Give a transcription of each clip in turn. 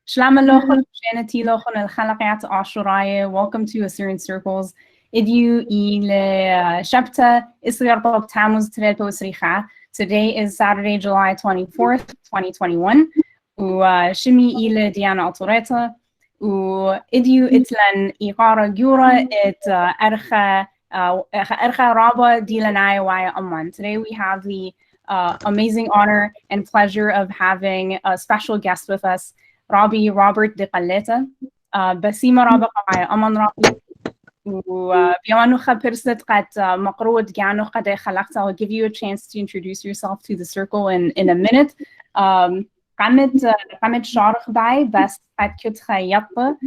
Shlama lochon, shanati lochon el chalaqat ashuraya. Welcome to Assyrian Circles. Idu ile Shepta Isgarpok Tammuz Tred Posricha. Today is Saturday, July 24th, 2021. Shimi ile Diana Atureta. Idu itlan iqara gura it ercha raba dilanaya waya amman. Today we have the amazing honor and pleasure of having a special guest with us, Rabi Robert DeKelaita. بسيمة رابقة أمان رابي وبيانو خبرست قد مقروض جانو قد خلقت. I'll give you a chance to introduce yourself to the circle in a minute. قمت شارخ باي بس قد كنت خيطة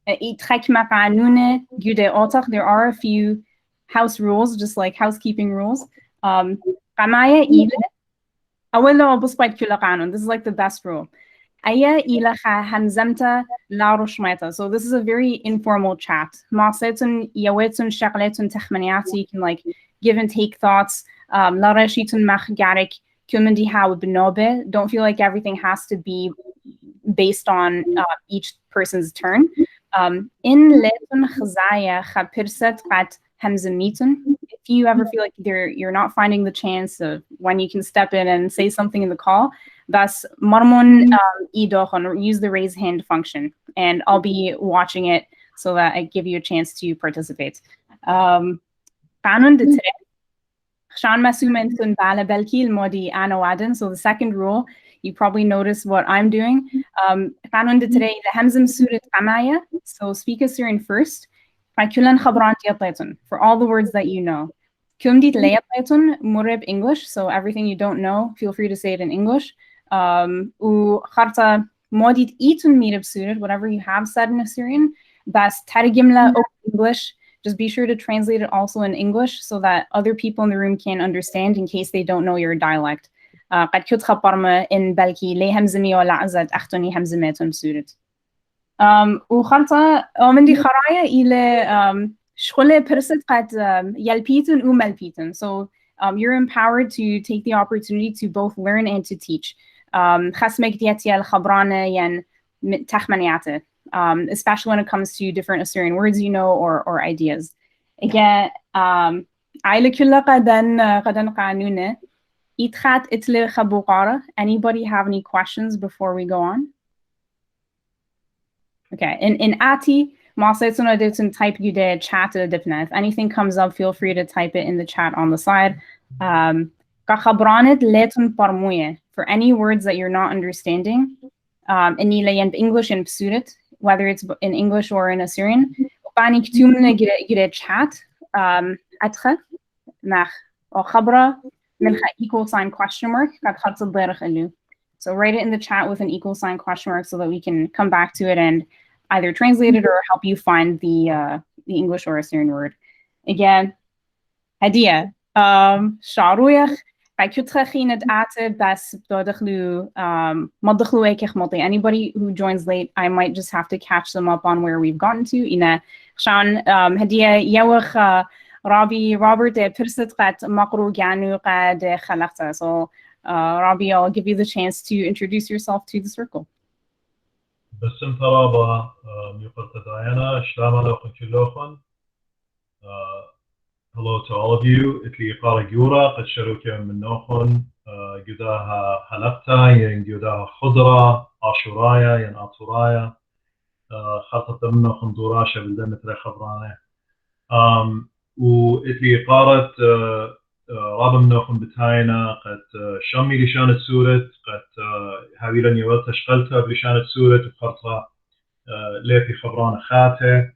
إتخك مقانونة جودة أوتق. There are a few house rules, just like housekeeping rules. قمايا إيلة أولا بصبت كل قانون. This is like the best rule. Aya ilacha hamzamta la roshmeta. So this is a very informal chat. Masetun yawetun shaqletun techmaniati. You can like give and take thoughts. La reshitun machgarik kumandi how benobe. Don't feel like everything has to be based on each person's turn. In letun khazaya khapirset qat hamzamitun. If you ever feel like you're not finding the chance of when you can step in and say something in the call, that's marmon idochon, use the raise hand function, and I'll be watching it so that I give you a chance to participate. So the second rule, you probably notice what I'm doing. So speak Assyrian first. For all the words that you know. English, so everything you don't know, feel free to say it in English. Whatever you have said in Assyrian, that's targimla English. Just be sure to translate it also in English so that other people in the room can understand in case they don't know your dialect. So you're empowered to take the opportunity to both learn and to teach. Especially when it comes to different Assyrian words, you know, or ideas. Again, anybody have any questions before we go on? Okay, in Ati, type you did chat. If anything comes up, feel free to type it in the chat on the side. For any words that you're not understanding, in English and Psurit, whether it's in English or in Assyrian, chat equal sign question mark. So write it in the chat with an equal sign question mark so that we can come back to it and either translate it or help you find the English or Assyrian word. Again, hadia. Anybody who joins late, I might just have to catch them up on where we've gotten to. Rabi Robert So Rabi, I'll give you the chance to introduce yourself to the circle. Hello to all of you. Itli qara gura qad sharuka min nokhon gudaha halafta yen gudaha khudra ashuraya yen aturaya khatat min nokhon durasha bildamet re khabrane و itli qarat رابع منوخن بتاينا قد شمي لشان السورة قد هاويلا نيوالتا شغلتها بلشان السورة وخرطها ليتي خبران خاتة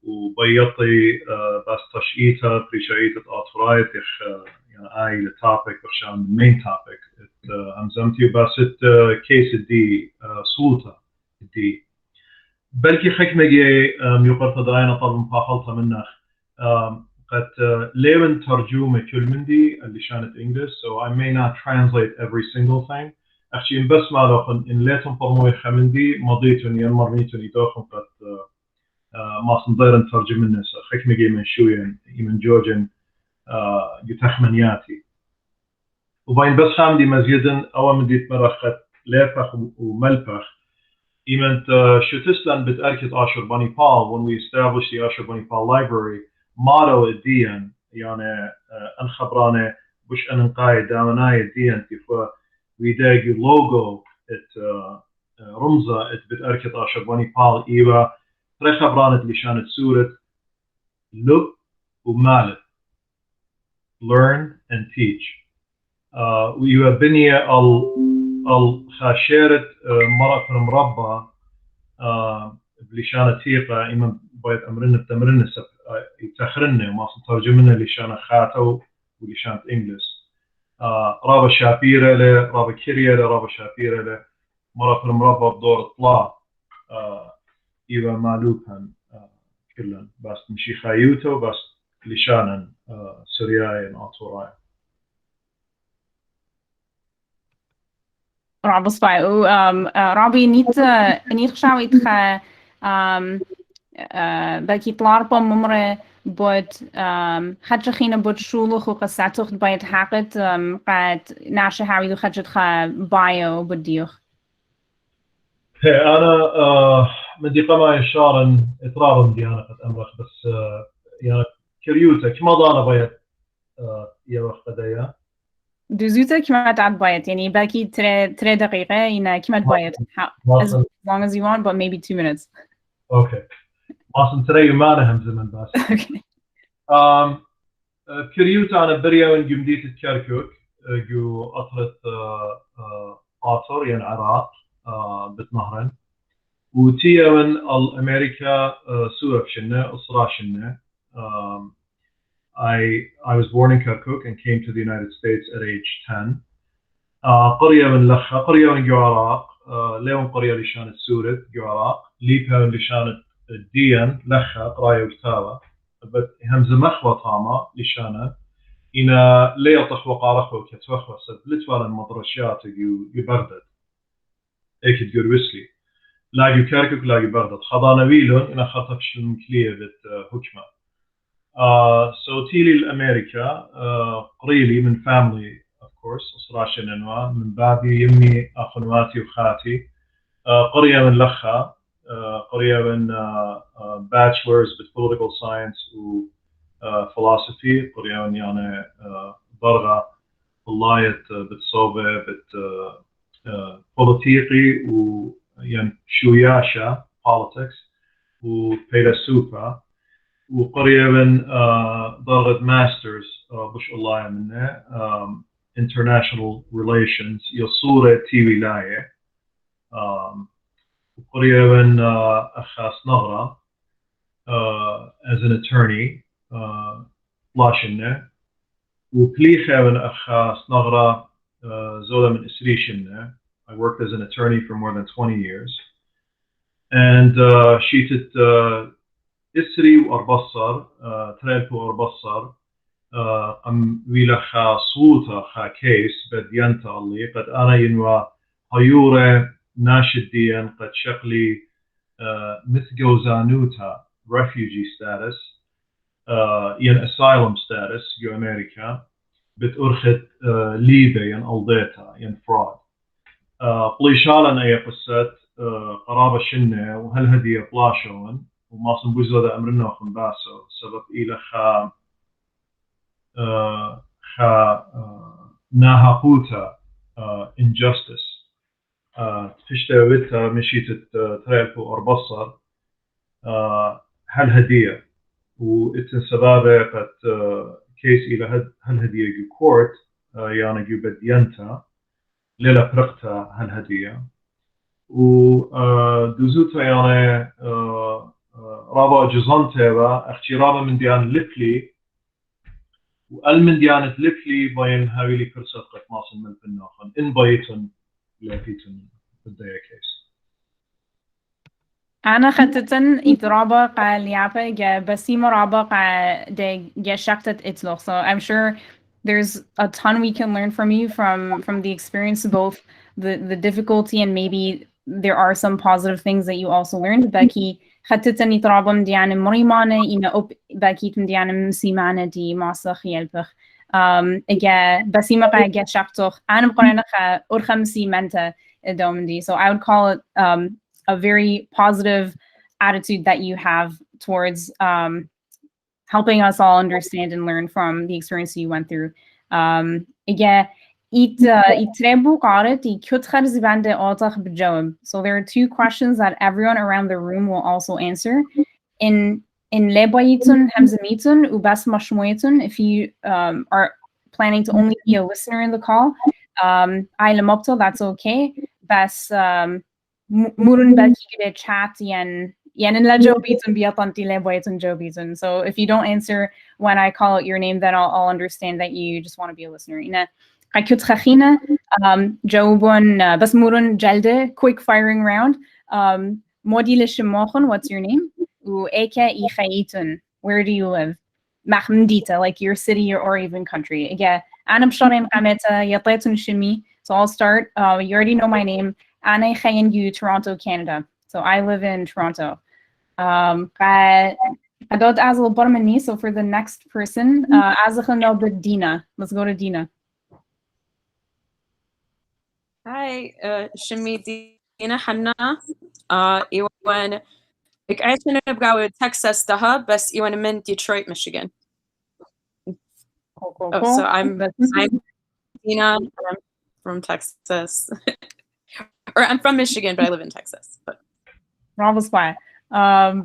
وبيضي بس تشئيتها بريشايتة آترايت يعني آي لتابك بخشان المين تابك همزمتي بس كيس الدي سولتا الدي بلكي حكمة جي ميوقرت داينا طبعا مفاخلتها منها قد ليون ترجمة كل مندي اللي شانت English, so I may not translate every single thing. Actually, in بس ما داخل إن ليتم فرموي خمندي مضيتون ينمرنيتون يداخل قد ما صندير نترجم الناس حكمة جي من شوية من جورجن يتخمنياتي. وبين بس خامدي مزيدا أول من ديت مرة قد ليفخ وملفخ إيمنت شتسلن بتأكد أشربانيبال when we established the Ashurbanipal library motto الدين يعني أنخبرانة بش أنقاي دامناي الدين تفا ويداج لوجو ات رمزة ات بتأكد أشربانيبال إيبا ترخبرانة لشانة سورة لب ومالت learn and teach ويبا بنية الخاشرة مرة مربى بلشانة تيقة إما بيت أمرنا بتمرنا يتخرنا وما ترجمنا لشانة خاتو ولشانة إنجلس رابا شابيرة له رابا كيريا له رابا شابيرة له مرة مربى بدور طلا إيبا مالوكا كلن بس مشي خايوتو بس لشانة سرياي أطوراي رابط صفاي رابي نيت خشاوي تخا بلكي طلاربا ممرة بود حتى خينا بود شولخ وقصاتخ بايت حاقت قد ناشا هاوي دو خجت خا بايو بديوخ أنا من دي قما إشارة إطرارا ديانا قد أمرخ بس يعني كريوتا كما ضانا بايت يوخ قدايا دوزوتا كما تعد بايت يعني بلكي 3 دقيقة إن كما بايت as long as you want but maybe 2 minutes okay ماصن تري ما هم زمن بس okay كريوتا أنا بريا من جمدية الكركوك جو أطرت قاطر يعني عراق بتنهرن وتيا من الأمريكا سوف شنة أسرع شنة I was born in Kirkuk and came to the United States at age 10 قرية من لخا قرية من جو عراق ليون قرية لشانة سورة جو عراق ليبها من لشانة الدين لخا قراية وكتابة بس همزة مخوة طامة لشانة إنا ليطح وقارخ وكتوخ وسد لتوالا المدرشات يبردد إيك تقول وسلي لاقي كاركوك لاقي بردد خضانا ويلون إنا خطفش المكلية بت هكمة so تيلي الأمريكا قريلي من family of course أسرع شننوا من بابي يمي أخواتي وخاتي قرية من لخا قرية من bachelor's بالpolitical science و philosophy قرية من يعني برغة طلاية بتصوبة بت بوليتيقي و يعني شوياشة politics وفيلسوفة وقرية من درجة ماسترز بش الله منه international relations يصورة تي ولاية وقرية من أخاس نغرة as an attorney لاشنه وكليخة من أخاس نغرة زولا من إسريشنه I worked as an attorney for more than 20 years and شيتت إسري وأربصر تريلكو وأربصر أم ويلا خا صوتا خا كيس بديانتا اللي قد أنا ينوى هيورة ناشديا قد شقلي مثقو زانوتا refugee status ين asylum status جو أمريكا بتأرخت ليبيا ين ألديتا ين فراد قليشالا أي قصة قرابة شنة وهل هدية بلاشون وما صنبوزو ذا أمرنا وخن باسو سبب إلى ناهاقوتا injustice تفشتا ويتا مشيت تريلكو أربصر هل هدية وإتن سبابة قد كيس إلى هل هدية جو كورت يعني جو بديانتا ليلة برقتا هل هدية ودوزوتا يعني رابا جزانتا اختي رابا من ديان لفلي وال من ديانة لفلي بين هاويلي كرسات قد ماصن من الناخن إن بايتن لافيتن بداية كيس أنا خطتن إضرابة قال يابا بسيمة رابا قال دي شكتت إتلوخ so I'm sure there's a ton we can learn from you from the experience both the difficulty and maybe there are some positive things that you also learned باكي خطتن إضرابة مديانة مريمانة إنا باكي مديانة مسيمانة دي ماسا خيالبخ إجا بسيمة قال شكتوخ أنا بقرأنا أرخم سيمانتا idomandi. So I would call it a very positive attitude that you have towards helping us all understand and learn from the experience you went through. Again, so there are two questions that everyone around the room will also answer. In lebayitun hamzamitun ubas mashmoyitun, if you are planning to only be a listener in the call, that's okay. Bas murun belki chat yen so if you don't answer when I call out your name, then I'll understand that you just want to be a listener. Bas murun jelde, quick firing round. What's your name? Where do you live? Like your city or even country. Again, so I'll start. You already know my name. Toronto, Canada. So I live in Toronto. So for the next person, Dina. Let's go to Dina. Hi, Shimi Dina Hanna. Iwan ik عايشة نبقى Texas daha, بس Iwan من Detroit, Michigan. Cool. So I'm Dina. I'm from Texas. Or I'm from Michigan, but I live in Texas. But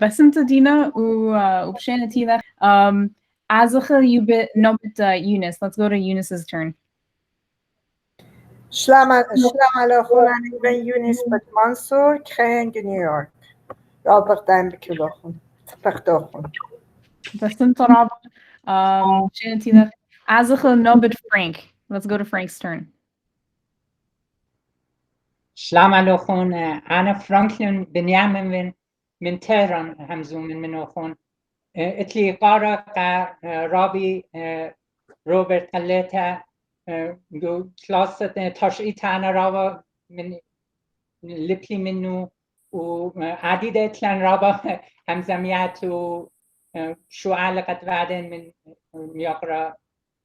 بس انت دينا وبشينا تيلا عازخة يبت نوبت Eunice. Let's go to Eunice's turn. Shalom alaikum. I'm Eunice Mansour, New York. Albert I'm بكلهم. تبختوهم. بس انت رابع بشينا تيلا عازخة نوبت Frank. Let's go to Frank's turn. Shalom alaikum. أنا فرانكلين بنيامين من تهران همزوم من أخون. اتلي قارة رابي روبرت قلتا دو كلاس تشعيت أنا رابا من لبلي منه وعديد اتلان رابا همزميات شو علاقة بعدين من يقرأ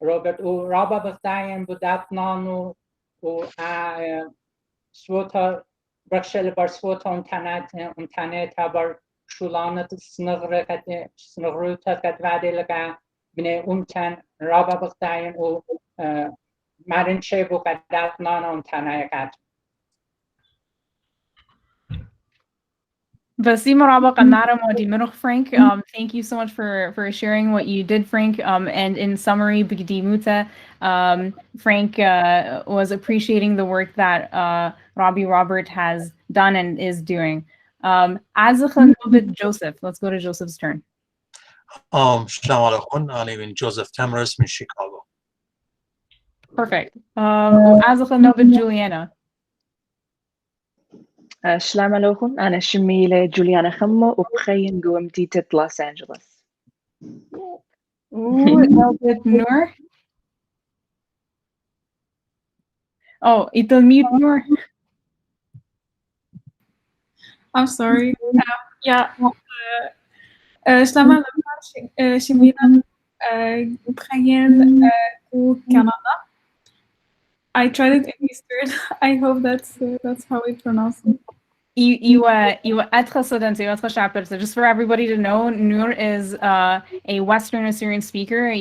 روبرت ورابا بختاين بدات نانو و سوتا برشل بر سوتا انتانت بر شولانت سنغروت قد وعده لقا بني امتن رابا بختاين و مرن شبو قدات نانا انتانه قد Frank, thank you so much for sharing what you did, Frank. And in summary, Frank was appreciating the work that Rabi Robert has done and is doing. Joseph, let's go to Joseph's turn. Shalom alaikum. I live in Joseph Tamaris in Chicago. Perfect. Juliana. Shalom alaikum. أنا شميلة جوليانا خمو وبخيم جوا مدينة لوس أنجلوس. Noor. Oh, it'll mute Noor. I'm sorry. Shalom alaikum. شميلة بخيم Canada. I tried it in Eastern. I hope that's how we pronounce it. So just for everybody to know, Noor is a Western Assyrian speaker.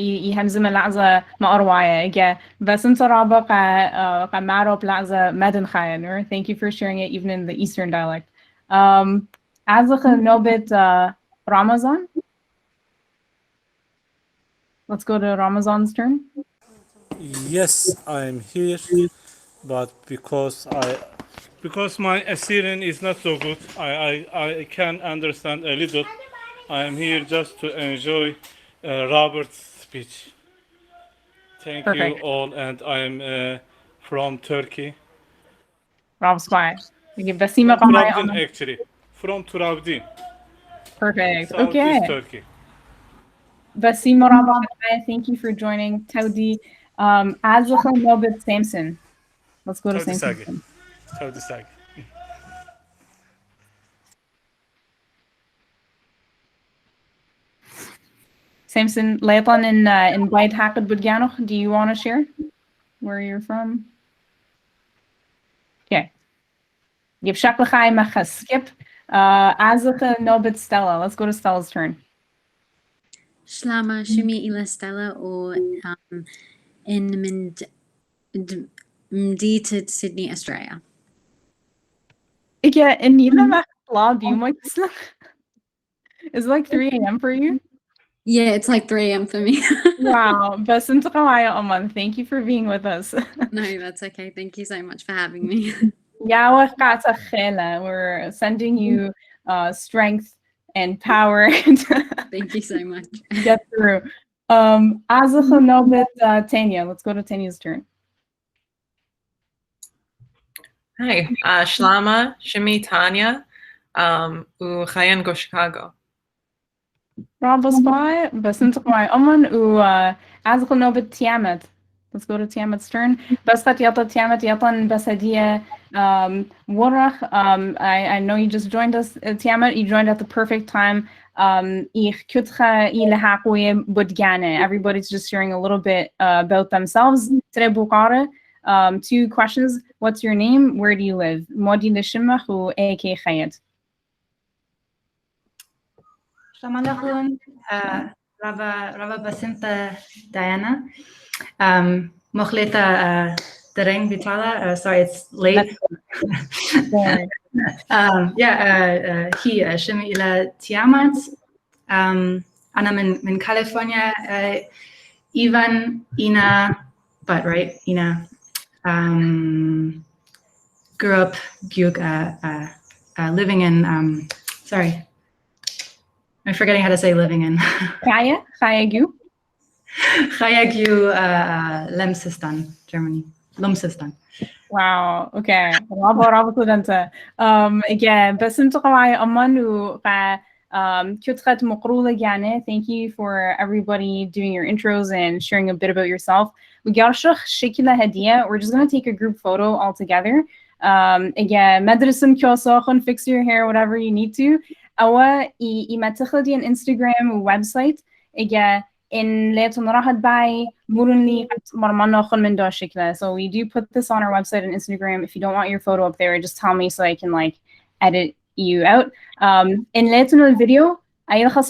Thank you for sharing it even in the Eastern dialect. Ramazan. Let's go to Ramazan's turn. Yes, I'm here, but because my Assyrian is not so good, I can understand a little. I am here just to enjoy Robert's speech. Thank Perfect. you all, and I'm from Turkey. Rob's quiet. We give From Trabzon, actually. From Trabzon. Perfect. Southeast Okay. Turkey. Basima Rabbi, thank you for joining. Taudi, Azlacha Nobit Samson. Let's go to Samson. Taudi. Samson, Leipan in Beit Hakad Budganoch, do you want to share where you're from? Okay. Yep, Shaklachai Macha skip. Azaka Nobit Stella. Let's go to Stella's turn. Shlama Shumi ila Stella or in Mdeated Sydney, Australia. Yeah, and Nila Lab, you might Is it like 3 a.m. for you? Yeah, it's like 3 a.m. for me. Wow. Basim Takawaya Oman. Thank you for being with us. No, that's okay. Thank you so much for having me. We're sending you strength and power to Thank you so much. get through. Tanya. Let's go to Tanya's turn. Hi, Shlama, Shimi, Tanya, Chayan go Chicago. Bravo Spy, Basim Takawaya Oman, Azakal Nobit Tiamat. Let's go to Tiamat's turn. Bastat Yata Tiamat Yatan Basadia Warach. I know you just joined us, Tiamat. You joined at the perfect time. Everybody's just sharing a little bit about themselves. Two questions. What's your name? Where do you live? Modi Nishimach ou AK Khayat? Shalom alaikum. Rava Basimta Diana. Mochleta Tereng Vitala. Sorry, it's late. He Shimi ila Tiamat. Ana min California. Ivan Ina, but right Ina. Grew up living in sorry. I'm forgetting how to say living in. Chayagyu, Lemsistan, Germany. Lumsistan. Wow. Okay. Bravo studenta. Again, Basim Takawaya Amanu Kyutrat Mukrula Gane. Thank you for everybody doing your intros and sharing a bit about yourself. We're just going to take a group photo all together. Again, Madrasum Kyosokhon, fix your hair, whatever you need to. Awa imatkhadi an Instagram website. Again, in Leton Rahad by Murunli Marmanokhon min Shikla. So we do put this on our website and Instagram. If you don't want your photo up there, just tell me so I can like edit you out. In Leton video, if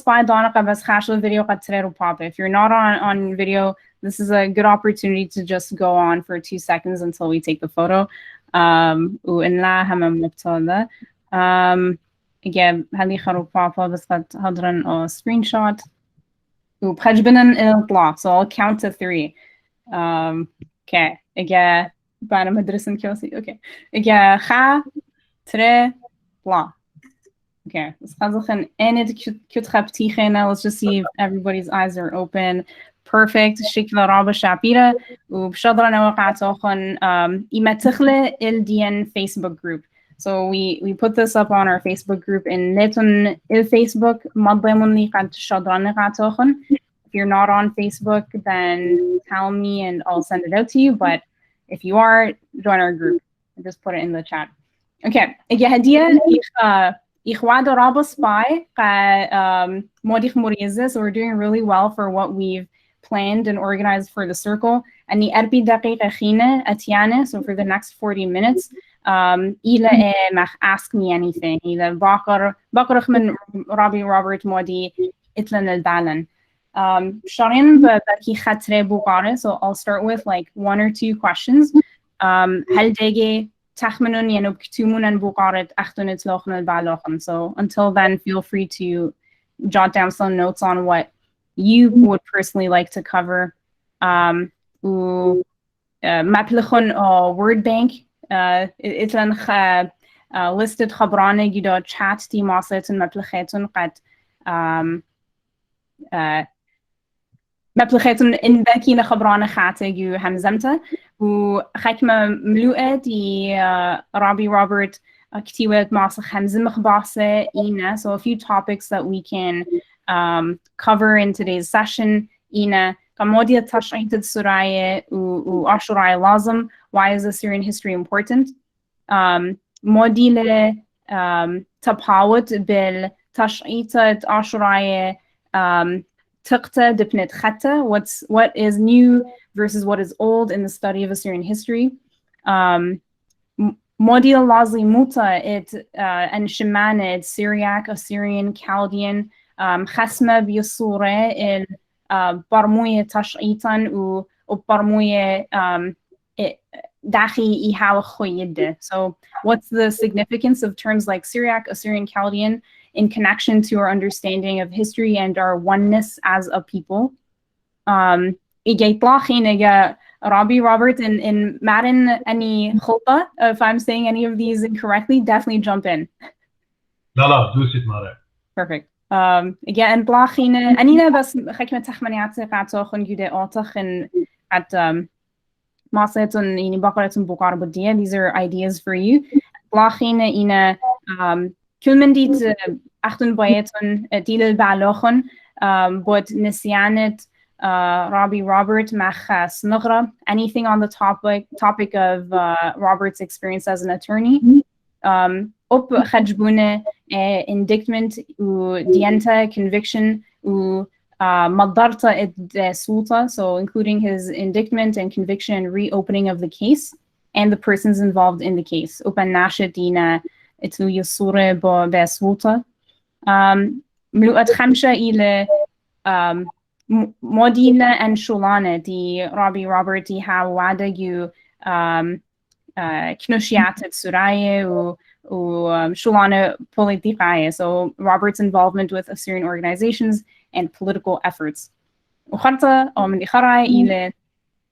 you're not on video, this is a good opportunity to just go on for 2 seconds until we take the photo. Again, هذه خروفافة بس قد هضرن screenshot. وبحجبنا الإطلاق, so I'll count to 3. Okay. Again, بعد مدرسة كيوسي. Okay. Again, خا تري بلا. Okay. بس خذخن أنت كت خبتيخنا. Let's just see if everybody's eyes are open. Perfect. شكل رابع شابيرة. وبشضرنا وقعتوخن إمتخلة الدين Facebook group. So we put this up on our Facebook group in Leton Facebook. If you're not on Facebook, then tell me and I'll send it out to you. But if you are, join our group. I just put it in the chat. Okay. So we're doing really well for what we've planned and organized for the circle. And the so for the next 40 minutes. Ask me anything. بقرخ من Rabi Robert Modi itlan al-dalan. So I'll start with like 1 or 2 questions. So until then, feel free to jot down some notes on what you would personally like to cover. Word bank. It's listed خبرانه جدا chat دي ماسلتن مبلغتن قد مبلغتن إن بكينا خبرانه خاتجو همزمته وخكمة ملوءة دي رابي روبرت كتيوت ماسخ همزم خباسة إينا. So a few topics that we can cover in today's session. إينا كمودية تشعيد السراية وعشراية لازم. Why is Assyrian history important? موديلة تباوت بالتشعيطة عشراية تقطة دبنت خطة. What is new versus what is old in the study of Assyrian history. model lazimuta it and Shemana Syriac, Assyrian, Chaldean, Chasma Biasure il Barmuye Tashitan u Barmuye Dahi Ihal Khoyide. So what's the significance of terms like Syriac, Assyrian, Chaldean in connection to our understanding of history and our oneness as a people? Rabi, Robert, in Madden, any khulta, if I'm saying any of these incorrectly, definitely jump in. لا دوست مره. Perfect. Again, blachine, anina bas khakma takhmaniate qatokhun gude otakhin at masetun ini baqaratun buqar budia. These are ideas for you. Blachine ina kulmendit achtun bayetun dilil balochun but nisianet Rabi Robert Machas Nugra, anything on the topic of Robert's experience as an attorney. Up Khajbune indictment u dienta conviction u Madarta ed sulta, so including his indictment and conviction and reopening of the case and the persons involved in the case. Upan nashatina itu yusure bo be sulta. Mluat khamsha ile Modina and Shulana, di Rabi Robert, di Hawada yu Knushiatet Suraye u Shulana Politikaye. So Robert's involvement with Assyrian organizations and political efforts. Ukharta o من إخراء إلى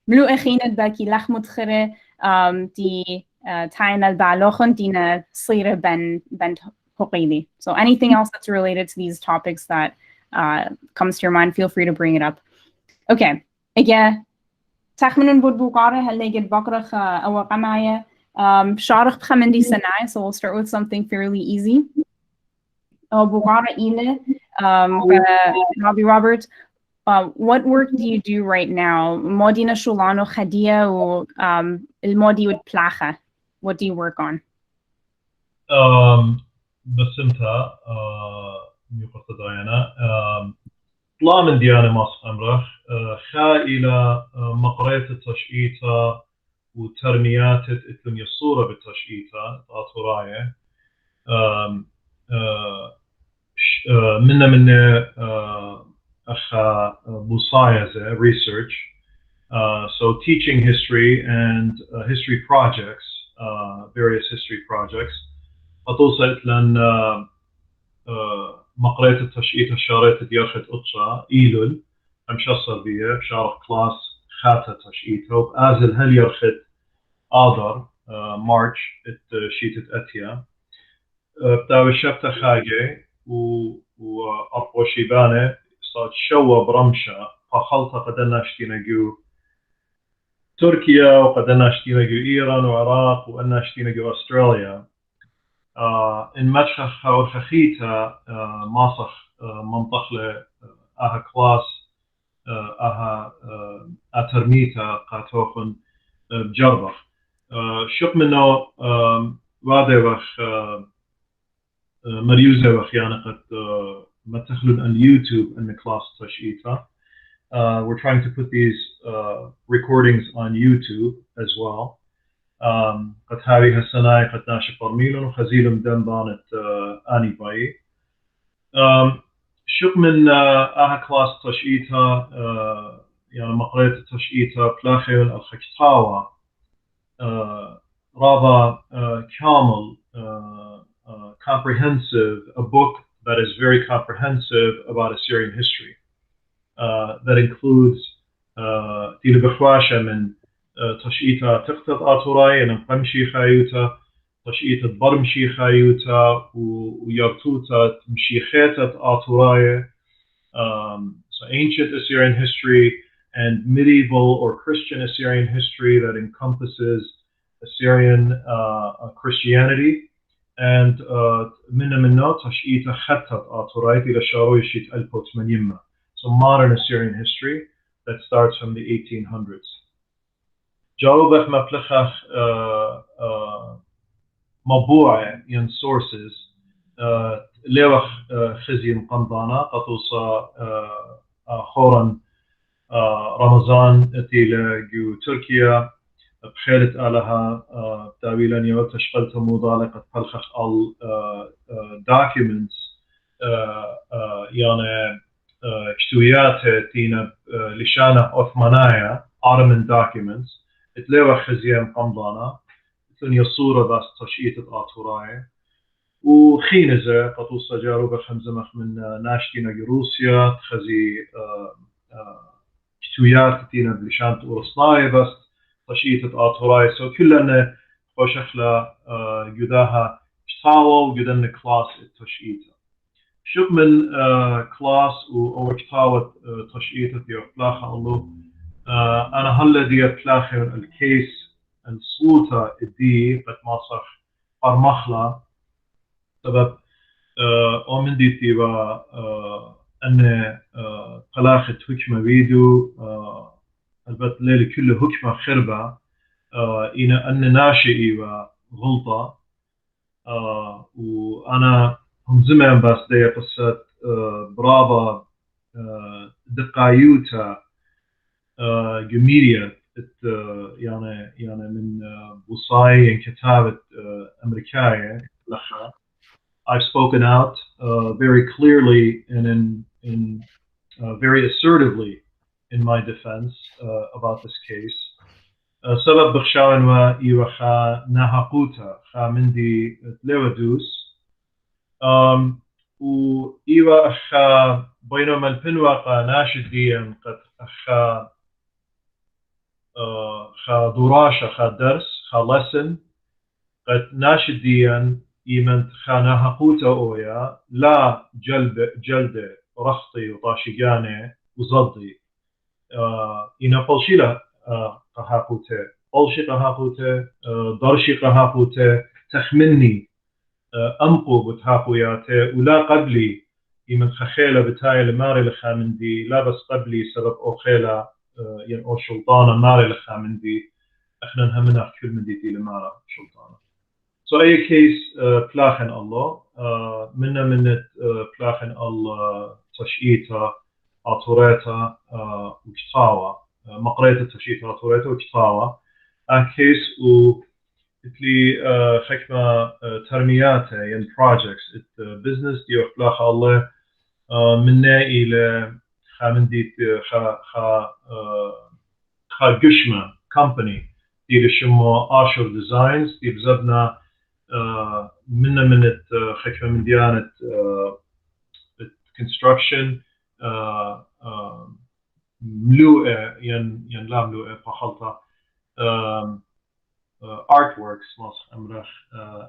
ملوء خينة باكي لخمت خيرة di تاين البعلوخن دينا صيرة بن حقيلي. So anything else that's related to these topics that comes to your mind, feel free to bring it up. Okay. Again, تخمنون بود بوقاره هل نجد بقرخ أو قماية شارخ بخمندي سناي. So we'll start with something fairly easy. بوقاره إله Rabi Robert, what work do you do right now? Modina Shulano Khadia or المودي والبلاخة. What do you work on? بسمتها ميقصة ديانا طلع من ديانا مصر أمرخ خا إلى مقرية التشئيتا وترميات اتلم يصورة بالتشئيتا طاطراية من أخا بوصايزة research so teaching history and history projects various history projects أتوصلت لأن مقرية التشئيت الشاريت ديارخت أطشا إيلول أمشصر بيه بشارك كلاس خاتة تشئيت هوب آزل هل يرخت آذر مارش التشئيت أتيا بتاوي شبت خاجي وأرقو شيبانة صاد شوى برمشة فخلطة قدنا اشتينجو تركيا وقدنا اشتينجو إيران وعراق وقدنا اشتينجو أستراليا إن مشخ ورخخيتا ماسخ منطقة أها كلاس أها أترميتا قاتوخن بجربخ شق منه واده وخ مريوزة وخ يعني قد ما تخلون on YouTube in the class تشئيتا. We're trying to put these recordings on YouTube as well. قد هذه السنة قد ناشف برميلون وخزيلهم دنبانت آني باي شق من آها كلاس تشئيتا يعني مقرية التشئيتا بلاخيون الخكتاوة رابا كامل comprehensive, a book that is very comprehensive about Assyrian history that includes دي بخواشة من تشئيتا تختت آتوراي أن قمشي خايوتا تشئيتا برمشي خايوتا ويرتوتا مشيخيتا آتوراي so ancient Assyrian history and medieval or Christian Assyrian history that encompasses Assyrian Christianity and minna tash'ita khattat آتوراي إلى شارويشيت 1800 so modern Assyrian history that starts from the 1800s. جاوبت مبلغ مطبوعة ين sources لوخ خزين قنضانا قطوصا خورا رمضان تيلا جو تركيا بخيلت آلها تاويلا يوت تشقلت مضالقة فلخخ ال documents يعني كتويات تينا لشانة عثمانية Ottoman documents تلوى خزيان قمضانا ثانية صورة بس تشقيتة آتوراي وخينزة قطوصة جاروبة خمزمخ من ناشتينا روسيا تخزي كتويات تينا بلشانة أورصناي بس تشقيتة آتوراي سو كلنا خوشخلا جداها شتاوة وجدنا كلاس التشقيتة شو من كلاس أو كتاوة تشقيتة ديو فلاخة الله أنا هلا ديو فلاخة الكيس الصوتة دي قد مصر أرمخلا سبب ومن دي تيبا أن قلاخة حكمة فيديو البت ليلة كل حكمة خربة إنا أن ناشئي وغلطة وأنا هم زمان بس دي قصة برابا دقايوتا جميلية يعني من وصاي كتابة أمريكية لها. I've spoken out very clearly and in very assertively in my defense about this case. سبب بخشاون وإيوخا نهاقوتا خا مندي تلودوس وإيوا أخا بينما البنواقا ناشديا قد أخا خا دراشة خا درس خا lesson قد ناشديا إيمن خا نهاقوتا أويا لا جلد رخطي وطاشيقاني وزضي إنا بلشيلا قهاقوته بلشي قهاقوته درشي قهاقوته تخمني أمقو بتهاقوياته ولا قبلي إمن خخيلة بتاي الماري لخامندي لا بس قبلي سبب أو خيلة ين أو شلطانة ماري لخامندي إحنا نهمنا في كل مندي تي لمارا شلطانة. So أي كيس بلاخن الله منا من بلاخن الله تشئيتا أتوريتا وكتاوا مقرية تشئيتا أتوريتا وكتاوا كيس و إتلي خكمة ترمياته ين projects إت business ديو بلاخ الله منا إلى خامنديت خا قشمة company دي لشمو آشور ديزاينز دي بزبنا منا من خكمة من ديانة construction ملوءة ين لا ملوءة فخلطة artworks مصر أمرخ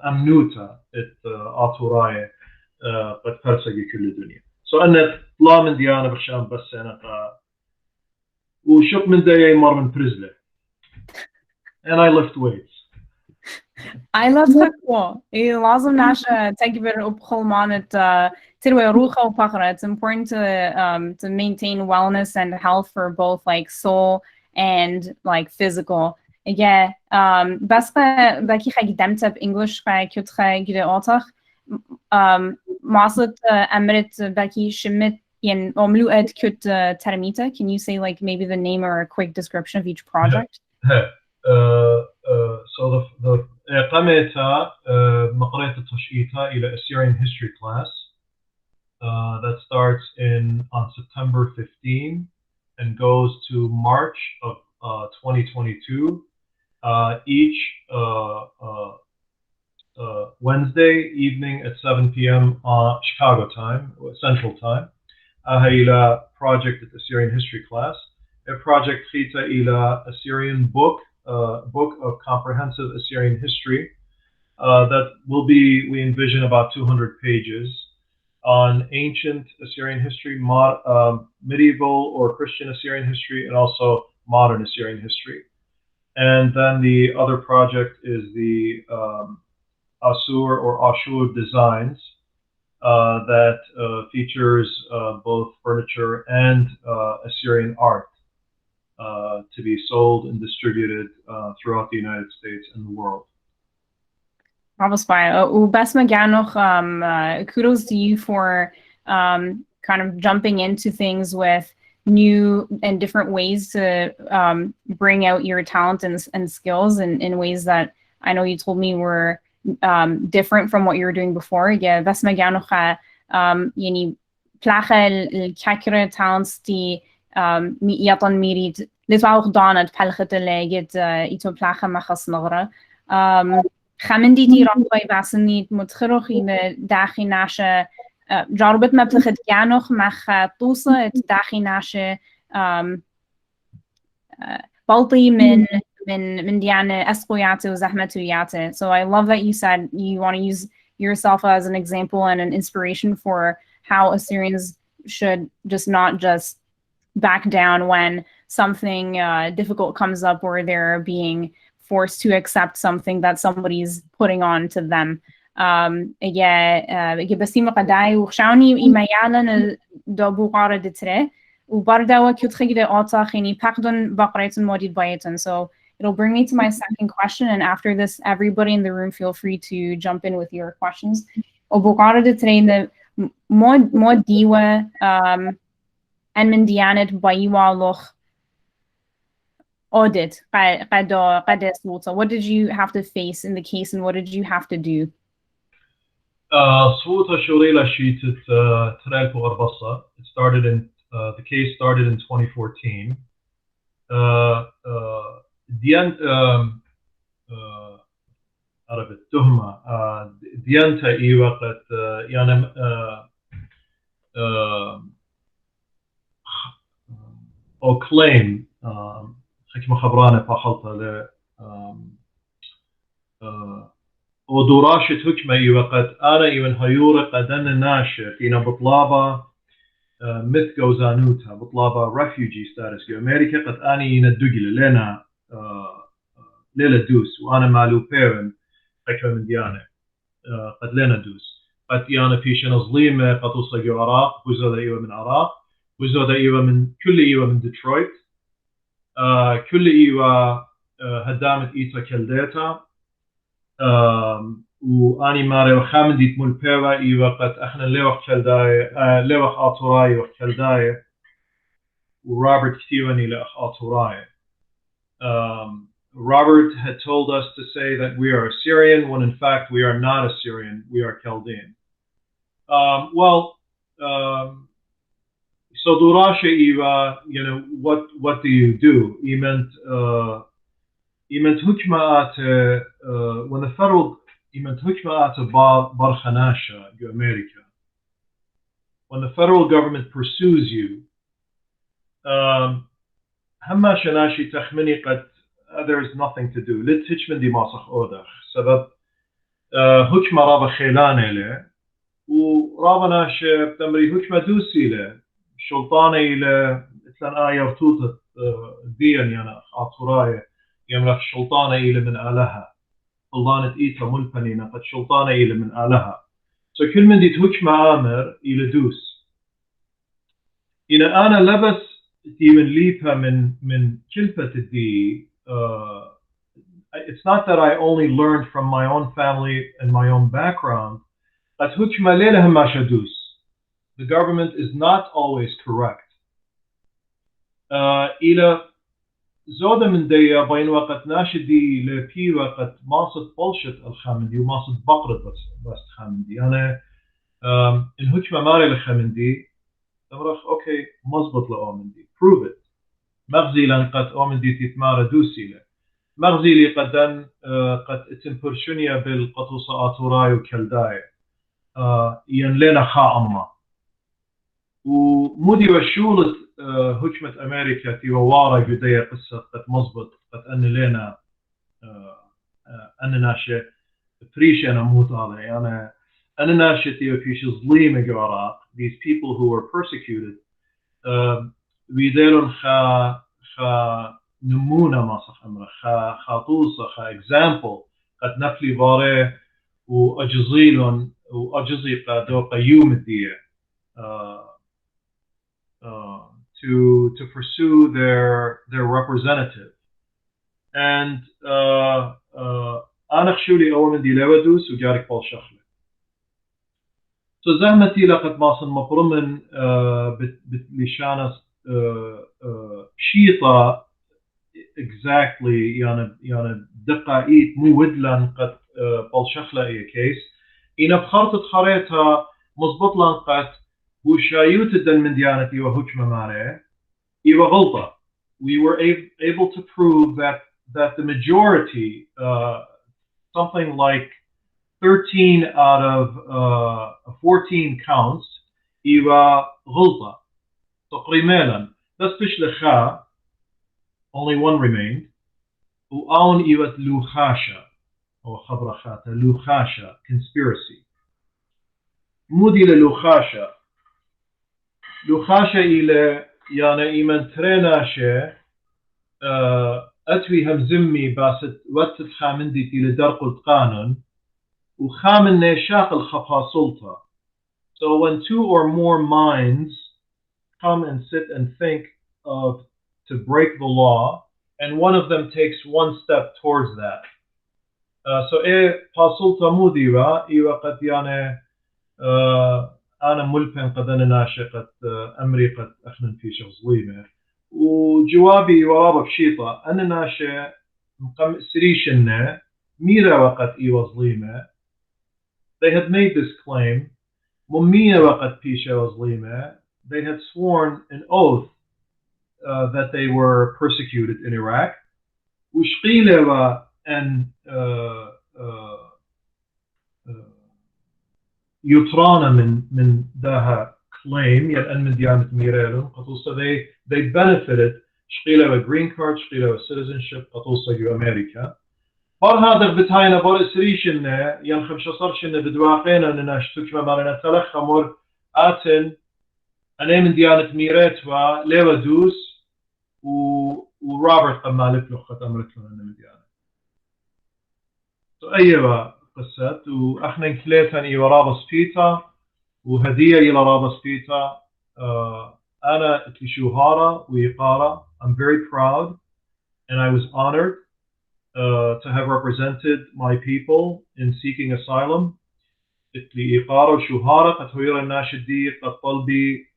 أمنوتا إت آتوراي قد فرسقي كل الدنيا. So أنا طلع من ديانة بخشان بس أنا وشوف من داية مر من بريزلة and I lift weights. I love تقوى. لازم نعيش تجبر وبخلمان تروي روحه وفقرة. It's important to maintain wellness and health for both like soul and like physical. Yeah. بس باقي خا قدمت بإنجليش خا كنت خا جدا أوتخ. معصت أمرت باقي شمت ين أملوءة كنت ترميته. Can you say like maybe the name or a quick description of each project? So the قمتها مقرية التشئيتها إلى Assyrian history class that starts on September 15 and goes to March of 2022. Each Wednesday evening at 7 p.m. Chicago time, Central Time. إلى project at Assyrian history class. A project خيتا إلى Assyrian book of comprehensive Assyrian history that will be, we envision, about 200 pages on ancient Assyrian history, medieval or Christian Assyrian history, and also modern Assyrian history. And then the other project is the Assur or Ashur designs that features both furniture and Assyrian art to be sold and distributed throughout the United States and the world. Kudos to you for kind of jumping into things with new and different ways to bring out your talent and skills in ways that I know you told me were different from what you were doing before. Yeah, بس ما كانوا يعني placha الكاكرة talents دي يطن ميريد لتوعوخ دانت بحلقة اللي إتو placha ما خص نغرة خمندي دي رابطة باسني متخرخ إن داخل ناشا جربت ما بلخت جانوخ مخ توصة داخل ناشا بلطي من ديانة أسقوياته وزحمتوياته. So I love that you said you want to use yourself as an example and an inspiration for how Assyrians should not just back down when something difficult comes up or they're being forced to accept something that somebody's putting on to them. بسيمة قداي وخشاوني إما يعلن دابو قارة دتره وبردوا كتخيل آتا خيني بقدن بقريتن موديد بايتن. So it'll bring me to my second question, and after this, everybody in the room feel free to jump in with your questions. وبقارة دتره mod diwa and من ديانة بايوا لوخ audit. What did you have to face in the case, and what did you have to do? صوتا شوريلا شيتت ترالكو أربصة. It started in the case started in 2014. ديان عربت تهمة ديانتا إي وقت يعني أو claim حكمة خبرانة فحلتها ل ودوراشة حكمة إي وقت أنا إيوان هيورة قدن ناشة فينا بطلابة مث جوزانوتها بطلابة refugee status في أمريكا قد أني ندقل لنا ليلة دوس وأنا مالو بيرن حكمة من ديانة قد لنا دوس قد يانا في شنا ظليمة قد وصل جو عراق وزودة إيوة من عراق وزودة إيوة من كل إيوة من ديترويت كل إيوة هدامت إيتا كالديتا وأني ماري وخامن ديت مول بيرا إيوة قد أخنا لوح كالداية لوح آتوراي وح كالداية وروبرت كتيراني لأخ آتوراي. Robert had told us to say that we are Assyrian when in fact we are not Assyrian, we are Chaldean. So Durasha Iva, you know, what do you do? He meant hukma when the federal hukma barkhanasha America. When the federal government pursues you, hamma shanashi takhmini qad there is nothing to do. Let's hitch di masakh odach. Sabab hukma raba khilane le و رابناش بتمري هكما دوسي له شلطاني له مثلا آية رتوطة ديان يعني آتوراية يمرخ شلطانة إلى من آلها فلانة إيتا ملبنينا قد شلطانة إلى من آلها so كل من ديت هكما آمر إلى دوس إن أنا لبس من ليبها من كلفة الدي it's not that I only learned from my own family and my own background. The government is not always correct. إلى زودة من ديا بين وقت ناشدي لبي وقت ماصد بلشت الخامندي وماصد بقرة بس خامندي أنا الهجمة ماري الخامندي أمرخ أوكي مزبط لأومندي prove it مغزي لأن قد أومندي تتمارى دوسي له مغزي لي قدن قد اتنبرشونيا بالقطوصة آتوراي وكالداي ين لنا خا أما ومودي وشولة هجمة أمريكا في ووارا جدية قصة قد مزبط قد أن لنا أن ناشي بريش أنا موت على أنا ناشي فيش ظليمة جوارا these people who were persecuted ويديرون خا نمونة ما صح أمره خاطوصة خا example قد نفلي باره وأجزيلون وأجزي قادو قيوم الدية to pursue their representative and أنا خشولي أول من دي لودوس وجارك بالشخلة so زهمتي لقد ماصن مبرمن بلشانس شيطة exactly يعني دقائق مو ودلن قد بالشخلة اي كيس إن بخرطة خريطة مزبط لن قد وشايوت الدن من ديانتي وهجمة ماري إيوه غلطة. We were able to prove that the majority, something like 13 out of 14 counts, إيوه غلطة. تقريبا تسبش لخا, only one remained. وآون إيوه لوخاشة أو خبر خاطة لوخاشة conspiracy. مودي للوخاشة إلى يعني إيمان تريناشة أتوي هم زمي باست وقت خامندي تي لدرق القانون وخامن نشاق الخفا سلطة. So when two or more minds come and sit and think of to break the law, and one of them takes one step towards that. So سلطة موديوة إيوة قد يعني أنا ملفن قد أنا ناشقة أمري قد أخنن في شخص ظليمة وجوابي ورابة بشيطة أنا ناشق مقام سريشنا ميرا وقت إيوة ظليمة. They had made this claim ممية وقت بيشة ظليمة. They had sworn an oath that they were persecuted in Iraq. وشقيلة أن يطرانا من داها claim يلأن من ديانة ميرالهم قطوسة they benefited شقيلة green card شقيلة citizenship قطوسة يو أمريكا. بار هذا بتاينا بار إسريشن ينخم شصرشن بدواقينا نناش تكما مالنا تلخ مور آتن أنا من ديانة ميرات وليوا دوس وروبرت قمالك لخت أمرك لنا من ديانة. أيوة قصت وإحنا كليتن إيوة رابس بيتا وهدية إلى رابس بيتا. أنا اتلشوهارة ويقارة. I'm very proud and I was honored to have represented my people in seeking asylum. اتلي إقارة وشوهارة قد هيرا الناشدي قد طلبي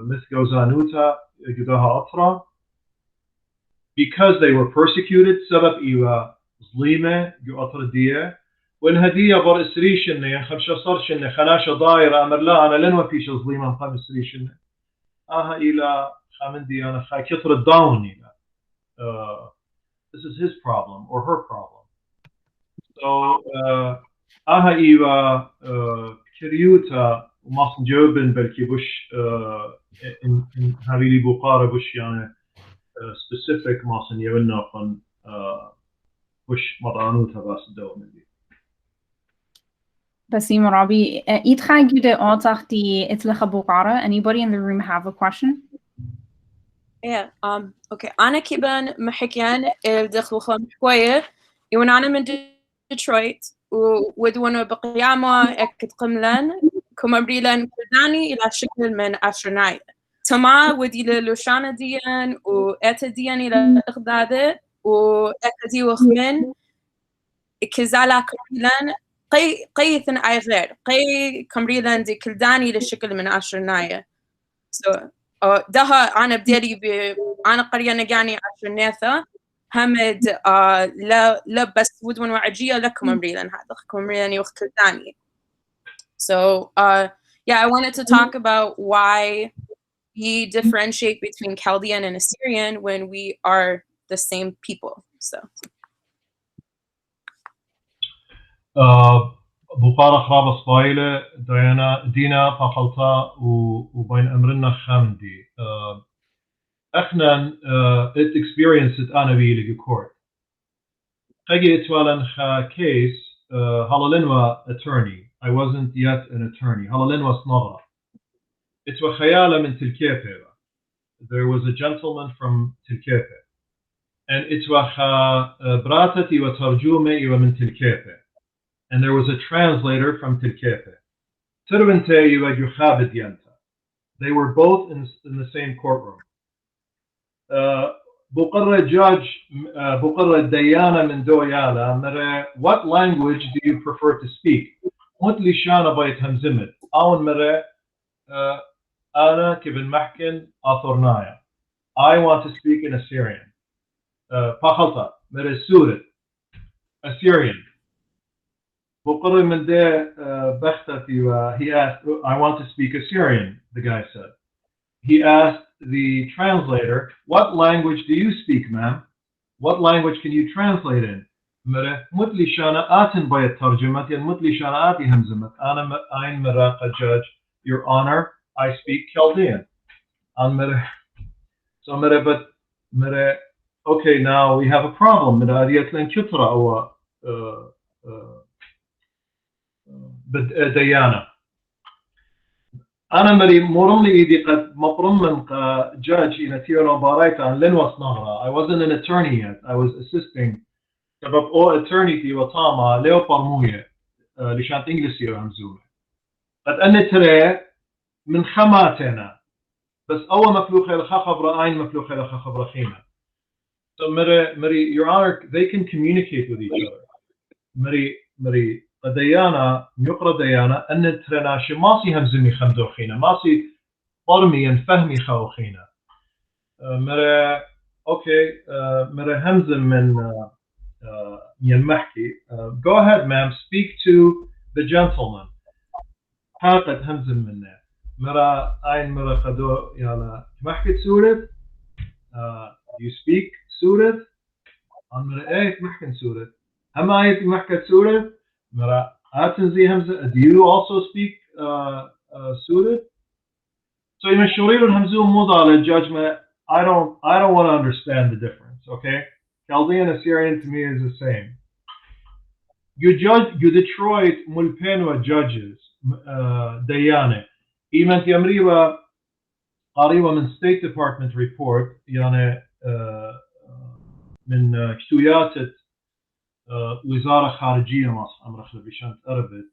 مثل زانوتا قداها أطرا because they were persecuted سبب إيوة ظليمة جو أطر دية. والهدية بر إسريشن ينخمشة صرشن خناشة ضايرة أمر لا أنا لن وفيش ظليمة مقام إسريشن إلى خامندي أنا خاي كتر الداون إلى this is his problem or her problem. So إيوة كريوتا وماصن جوبن بلكي بوش إن هابيلي بوقارة بوش يعني specific ماصن يولنا قن بوش مرانوتا باس الدوم دي. Basim Rabi, إتخاج jude أعطاق دي إتلخ بوقارة. Anybody in the room have a question? Yeah. Okay. أنا كيبان محكيان الدخل خم شوية. يوم أنا من ديترويت ودونا بقيامة أكد قملان كمبريلان كرداني إلى شكل من أشرناي. تما ودي للوشانة ديان وأتا ديان إلى إغدادة وأكدي وخمن كزالا كمبريلان قيثن أي غير كمبريلان دي كرداني للشكل من أشرناي. So ده أنا بديري أنا قرية نجاني أشرناثة همد لا بس ودون وعجية لكم أمريلان هذا كمريلاني وكرداني. So yeah, I wanted to talk about why we differentiate between Chaldean and Assyrian when we are the same people. So بقارة خراب صبايلة دينا فقلتا وبين أمرنا خامدي احنا it experienced أنا بيلي court قاقي اتوالا خا case هلالنوا attorney. I wasn't yet an attorney. هلالنوا صنغرة اتوا خيالة من تلكيفة. There was a gentleman from تلكيفة and اتوا خا براتتي وترجمة من تلكيفة and there was a translator from تلكيفة. تربنتي يخابد ينتا. They were both in the same courtroom. بقرة judge بقرة ديانا من دويالا مرة what language do you prefer to speak؟ متلي شانا بيت همزمت. أول مرة أنا كبن محكن أثرنايا. I want to speak in Assyrian. Pachalta, Meresurit, Assyrian. He asked, I want to speak Assyrian, the guy said. He asked the translator, what language do you speak, ma'am? What language can you translate in? Your Honor, I speak Chaldean. So, okay, now we have a problem. Diana. أنا مري مرملي إيدي قد مطرمن judge in Ethiopian Baraita and Lenwas Nagra. I wasn't an attorney yet. I was assisting. سبب أو attorney في وطامة ليو برموية لشان إنجليزي وهمزومة. قد أن ترى من خماتنا بس أول مفلوخة لخبر عين مفلوخة لخبر خيمة. So مري Your Honor, they can communicate with each other. مري ديانا يقرأ ديانا أن ترناشي ماسي همزمي خمدوخينا ماسي طرمي فهمي خوخينا مرة أوكي مرة همزم من ينمحكي go ahead ma'am, speak to the gentleman. حاقد همزم منه مرة عين مرة خدو يلا محكي سورة you speak سورة مرة إيه محكي سورة هم آية محكي سورة مرة أتنزي همزة. Do you also speak Surat? So you مشورين الهمزة موضع للجudgment. I don't want to understand the difference. Okay, Chaldean Assyrian to me is the same. You Detroit mulpenwa judges Diana. Even the Amriwa قريبة من State Department report يعني من كتويات وزارة خارجية مصر أمرخ بشان أربت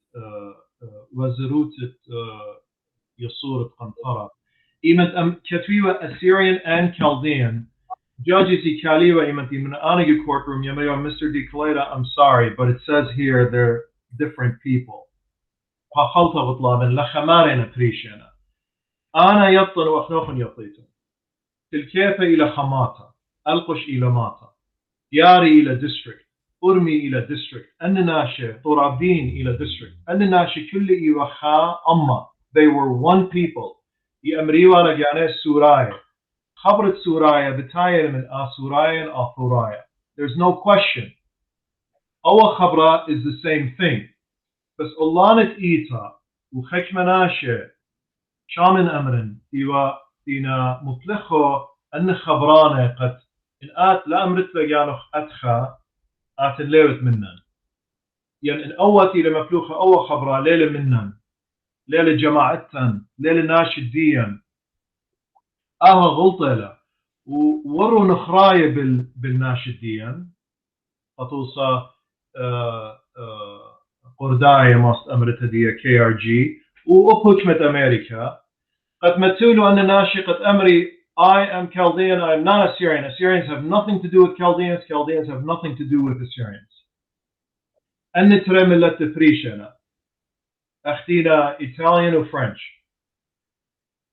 وزروت يصورة قنطرة إيمت كتوية Assyrian and Chaldean judges كاليوة إيمت من أنا courtroom يميو Mr. DeKelaita, I'm sorry but it says here they're different people فخلطة بطلابن لخمارين بريشنا أنا يطن وأخنوخن يطيتن تلكيفة إلى خماطة ألقش إلى ماطة ياري إلى district أرمي إلى district أنناشة طرابين إلى district أنناشة كل إيوخا أما they were one people يأمريوا لجانة سورايا خبرت سورايا بتاية من سورايا أثورايا there's no question أول خبرة is the same thing بس أولانت إيتا وخكمناشة شامن أمرن إيوا دينا مطلقه أن خبرانة قد إنآت لا أمرت لجانة أتخا ليلة منن يعني الأوتي لمفلوخة أول خبرة ليلة منن ليلة جماعتن ليلة ناشديا غلطة له ووروا نخراية بالناشديا أتوصى قرداية مصد أمرتها دي KRG وحكمة أمريكا قد متولوا أن ناشي قد أمري I am Chaldean, I am not Assyrian. Assyrians have nothing to do with Chaldeans. Chaldeans have nothing to do with Assyrians. أن ترمل التفريشنا أختينا Italian or French.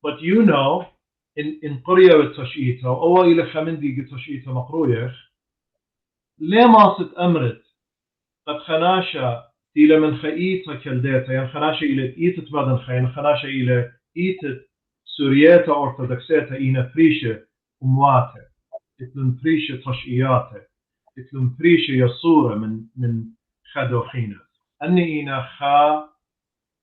But you know, in قرية بالتشئيتها أو إلى خمندي بالتشئيتها مقرويخ لما ست أمرت قد خناشة إلى من خئيتها كالديتا يعني خناشة إلى إيتة بدن خين خناشة إلى إيتة سورياتا أرثوذكسيتا إينا فريشة أمواته إتلن فريشة تشئياته إتلن فريشة يصورة من خدوخينا أني إينا خا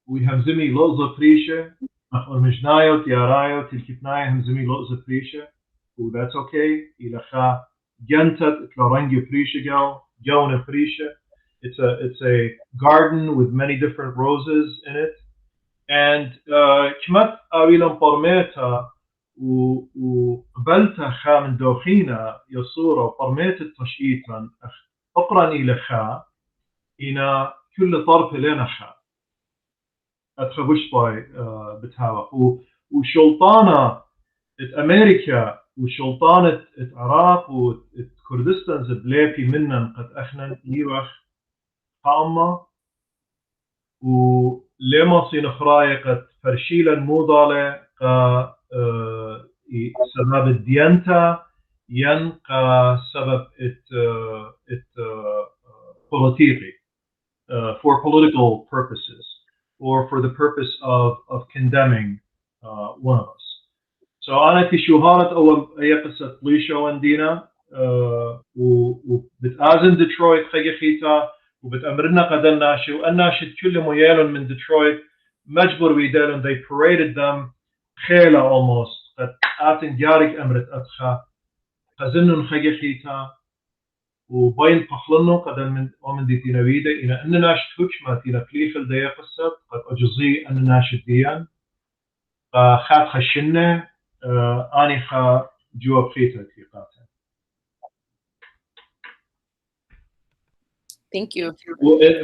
ويهمزمي لغزة فريشة أخور مجنايو تيارايو تلكتنايو همزمي لغزة فريشة و that's okay إلى خا جنتت إتلارنجي فريشة جون فريشة it's a garden with many different roses in it and كمت أويلا برميتا وقبلتها خا من دوخينا يصورة وبرميت التشئيتا أقرن إلى خا إنا كل طرف لنا خا أتخبش باي بتهاوخ وشلطانة أمريكا وشلطانة العراق وكردستان زبليبي منن قد أخنن يوخ قامة ولما صين خراية قد فرشيلا موضالة سبب الديانتا ينقى سبب politiقي for political purposes or for the purpose of condemning one of us. So أنا تشوهارت أول أي قصة ليشا وندينا وبتأذن ديترويت خيخيتا وبتأمرنا قدرنا شو الناشد كل ميالون من ديترويت مجبور ويدالون they paraded them خيلة almost قد آتن جارك أمرت أدخا خزنن خيخيتا وبين بخلنو قدر من ديتنا ويدا إن أننا ناشد حكمة تينا كليفل دي قصة قد أجزي أننا ناشد ديان خات خشنة أني خا جواب خيتا تيقاتها. Thank you.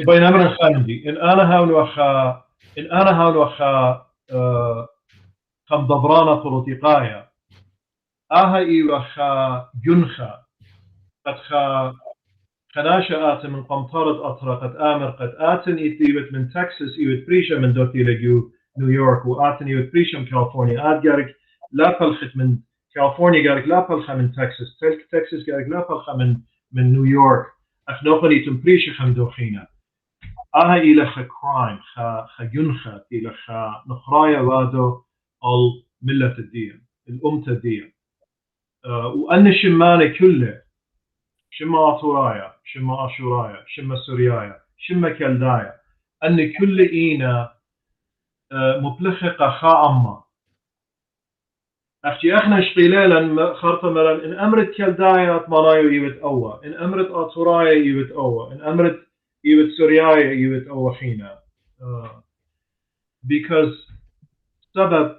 بين أمر خاندي إن أنا هاون وخا خم دبرانا بوليتيقايا إي وخا جنخا قد خناشة آت من قمطرة أطرة قد آمر قد آتن إيوت من تكساس إيوت بريشة من دوتي لجو نيويورك وآتن إيوت بريشة من كاليفورنيا جارك لا بلخت من كاليفورنيا جارك لا بلخة من تكساس تكساس جارك لا بلخة من نيويورك أخنوخني تمبريشة خم دوخينا إلى خا كرايم خا جنخة إلى خا نخرايا وادو الملة الدين الأمة الدين وأن شمانة كله شما أطورايا شما أشورايا شما سوريايا شما كلدايا أن كل إينا مبلخقة خاء أختي أخنا شقيلالا خارطة ملان إن أمرت كلدايا أطمانايو يبت أوا إن أمرت أطورايا يبت أوا إن أمرت يبت سوريايا يبت أوا خينا because سبب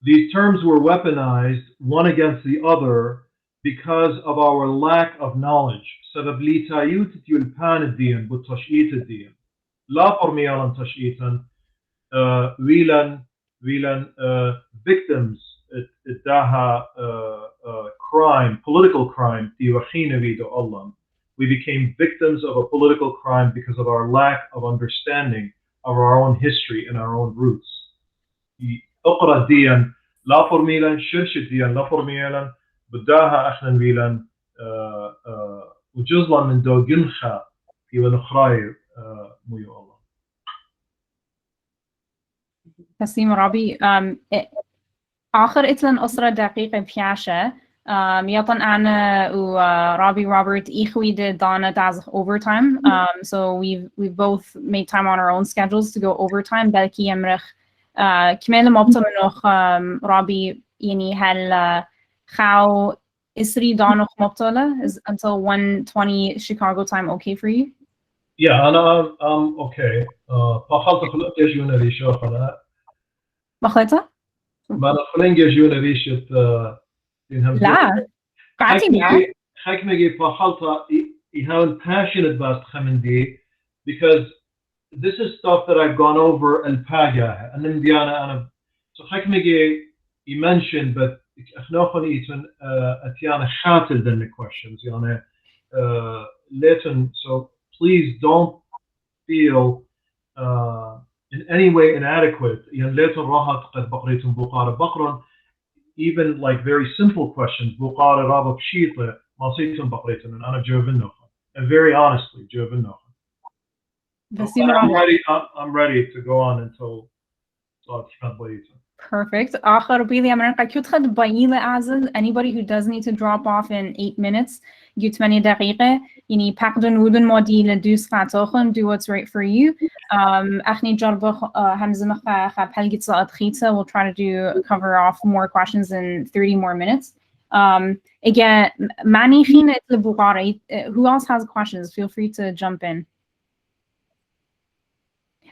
these terms were weaponized one against the other because of our lack of knowledge. سبب لي تايوت يلبان الدين بتشييت الدين. لا فرميالا تشييتا ويلان victims اداها crime, political crime تيوخينا بيدو الله. We became victims of a political crime because of our lack of understanding of our own history and our own roots. اقرأ الدين لا فرميلا شرش الدين لا فرميلا بداها احنا ويلان وجزلا من دو جنخا في ونخراي ميو الله. تسليم رابي. آخر إتلن أسرة دقيقة بياشة يطن أنا ورابي Robert إخوي did Donna does overtime. So we've both made time on our own schedules to go overtime. بلكي يمرخ كمان مبطل منوخ رابي يعني هل خاو إسري دانوخ مبطلة is until 1:20 Chicago time okay for you? Yeah, I'm okay. فخلت خلق يجونا ريشة خلا. بخلتها؟ ما نخلين يجونا ريشة لا قاعدين حكمي فخلتها يهون passionate about خمندي because this is stuff that I've gone over الباجة and then Diana so حكمي you mentioned but أخناخني يتن أتيانا خاتل than the questions يعني ليتن so please don't feel in any way inadequate يعني ليتن راحت قد بقريتم بقارة بقرا even like very simple questions بقارة رابط شيطة ما صيتم بقريتم and أنا جاوبناها and very honestly جاوبناها. I'm ready to go on until Perfect. آخر بيلي أمريكا كتخد بايلة أعزل anybody who does need to drop off in 8 minutes يو 8 دقيقة يعني باقدن ودن مودي لدوس قاتوخن do what's right for you. أخني جربخ همزة مخا خبهل صلاة خيطة we'll try to cover off more questions in 30 more minutes. Again معني خينة لبوغاري who else has questions feel free to jump in.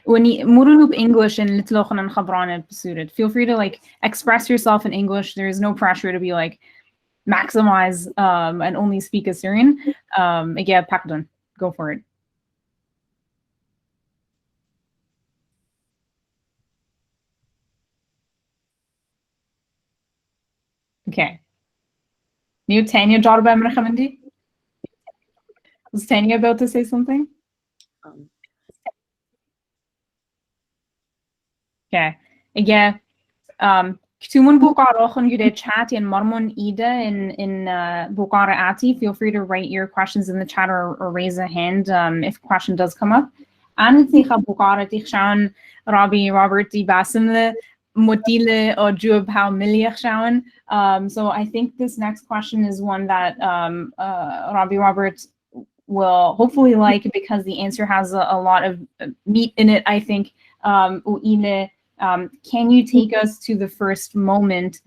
When you murunub English and litlochanan khabrana suited, feel free to like express yourself in English. There is no pressure to be like maximize and only speak Assyrian. Again, pakdun, go for it. Okay. New Tanya Jarba Amrakhamandi? Was Tanya about to say something? Okay. Again, Ktumun Bukarochen Yude chat in Marmon Ida in Bukara Ati. Feel free to write your questions in the chat or raise a hand if a question does come up. Anticha Bukara Tichshan Rabi Robert Di Basimle Motile or Jub How Miliachshawan. So I think this next question is one that Rabi Robert will hopefully like because the answer has a lot of meat in it, I think. Can you take us to the first moment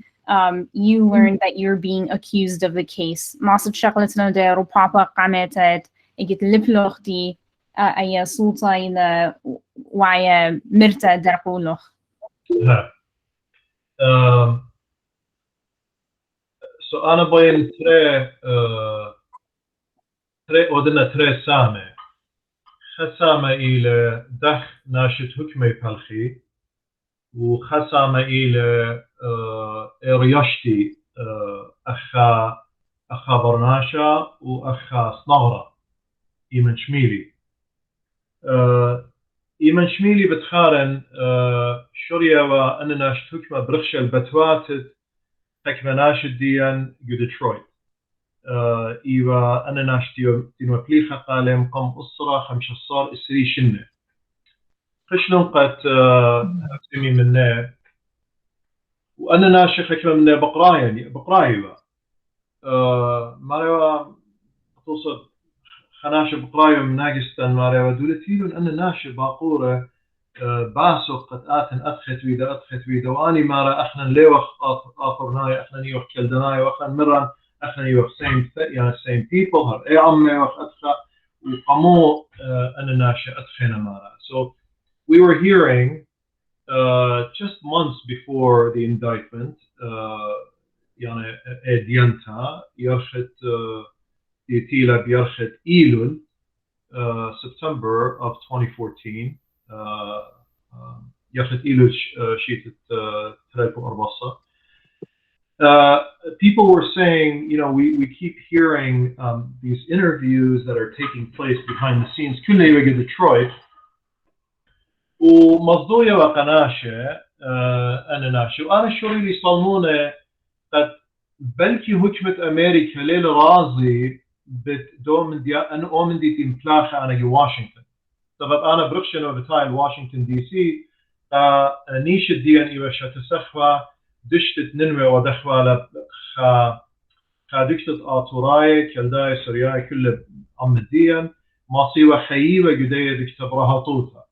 you learned that you're being accused of the case? Masad shaqlatna de rupapa qametet igit liplochdi ay sulta ila waya mirta darquloch. So أنا بين تري ودنا تري سامة خسامة إلى دخ ناشط حكمي بالخي وخسامة إلى رياشتي أخا برناشا وأخا صنغرة إيمن شميلي إيمن شميلي بتخارن شوريا وأنا ناشط حكمة برخشة البتواتت حكمة ناشط ديان ديترويت إيوا أنا ناشتي تنوبليخة قالم قم أسرة 15 إسري شنة خشلون قد أسمي منه وأنا ناشي حكمة منه بقرايوا ماريوا توصل خناشة بقرايوا من ناقستان ماريوا دولتيلون أنا ناشي باقورة باسو قد أدخت ويدا واني مارا أخنا ليوخ آخرناي أخنا نيوخ كالدناي وأخنا مران أخنا يوخ same people هر عمي وخ أدخا وقامو أنا ناشي أدخينا مارا. So we were hearing just months before the indictment يعني ديانتا يرخت ديتيلا بيرخت إيلول September of 2014 يرخت إيلول شيت تريبو أربصة. People were saying, you know, we keep hearing these interviews that are taking place behind the scenes. كلنا يوجد Detroit ومصدوية وقناشة أنا ناشي وأنا شوري اللي صلمونة قد بلكي حكمة أمريكا ليلة رازي بدوم أنا أؤمن دي تملاخة أنا جي واشنطن سبب أنا برخشن وبتاعي واشنطن دي سي نيش الدين إيوشة تسخوة دشتت ننوي ودخوة دكتت آتوراي كالداي سرياي كل عم الدين ماصيوة خييوة جدية دكتة براهطوثة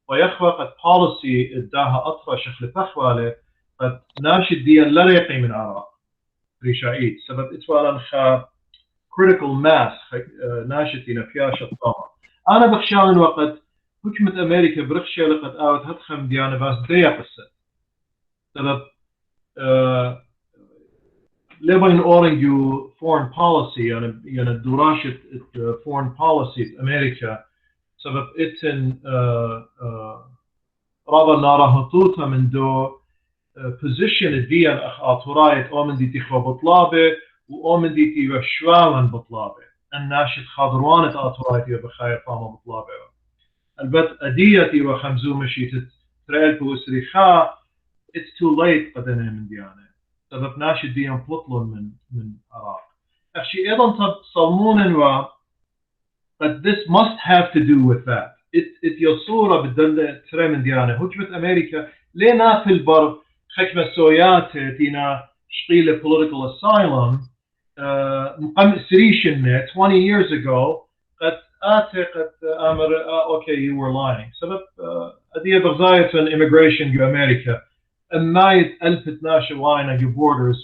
ويخوى قد policy اداها أطفى شخل فخوالة قد ناش الدين لا يقي من عراق ريشايد سبب اتوالا خا critical mass ناشتين فياشة طامة أنا بخشان وقت حكمة أمريكا برخشة لقد آوت هتخم ديانة باس ديا قصة سبب لبين أورنجو foreign policy يعني دراسة foreign policy أمريكا سبب إتن رابا نارهطوتا من دو position الديان أخاطرايت أومن دي تخوى بطلابة وأومن دي تيوى شوالن بطلابة الناشط خاضروانت آطرايت يوى بخاير فاما بطلابة البت أدية تيوى خمزو مشيت تريل بوسريخا it's too late قدنا من ديانة سبب ناشط ديان بلطلون من عراق أخشي أيضا صلمون و but this must have to do with that it يصورة بالدلة تري من ديانة حكمة أمريكا لينا في البر حكمة سويات تينا شقيلة political asylum مقام سريشن 20 years ago قد أمر okay you were lying سبب أدية بغزاية immigration جو أمريكا أمايت 1012 واينا جو borders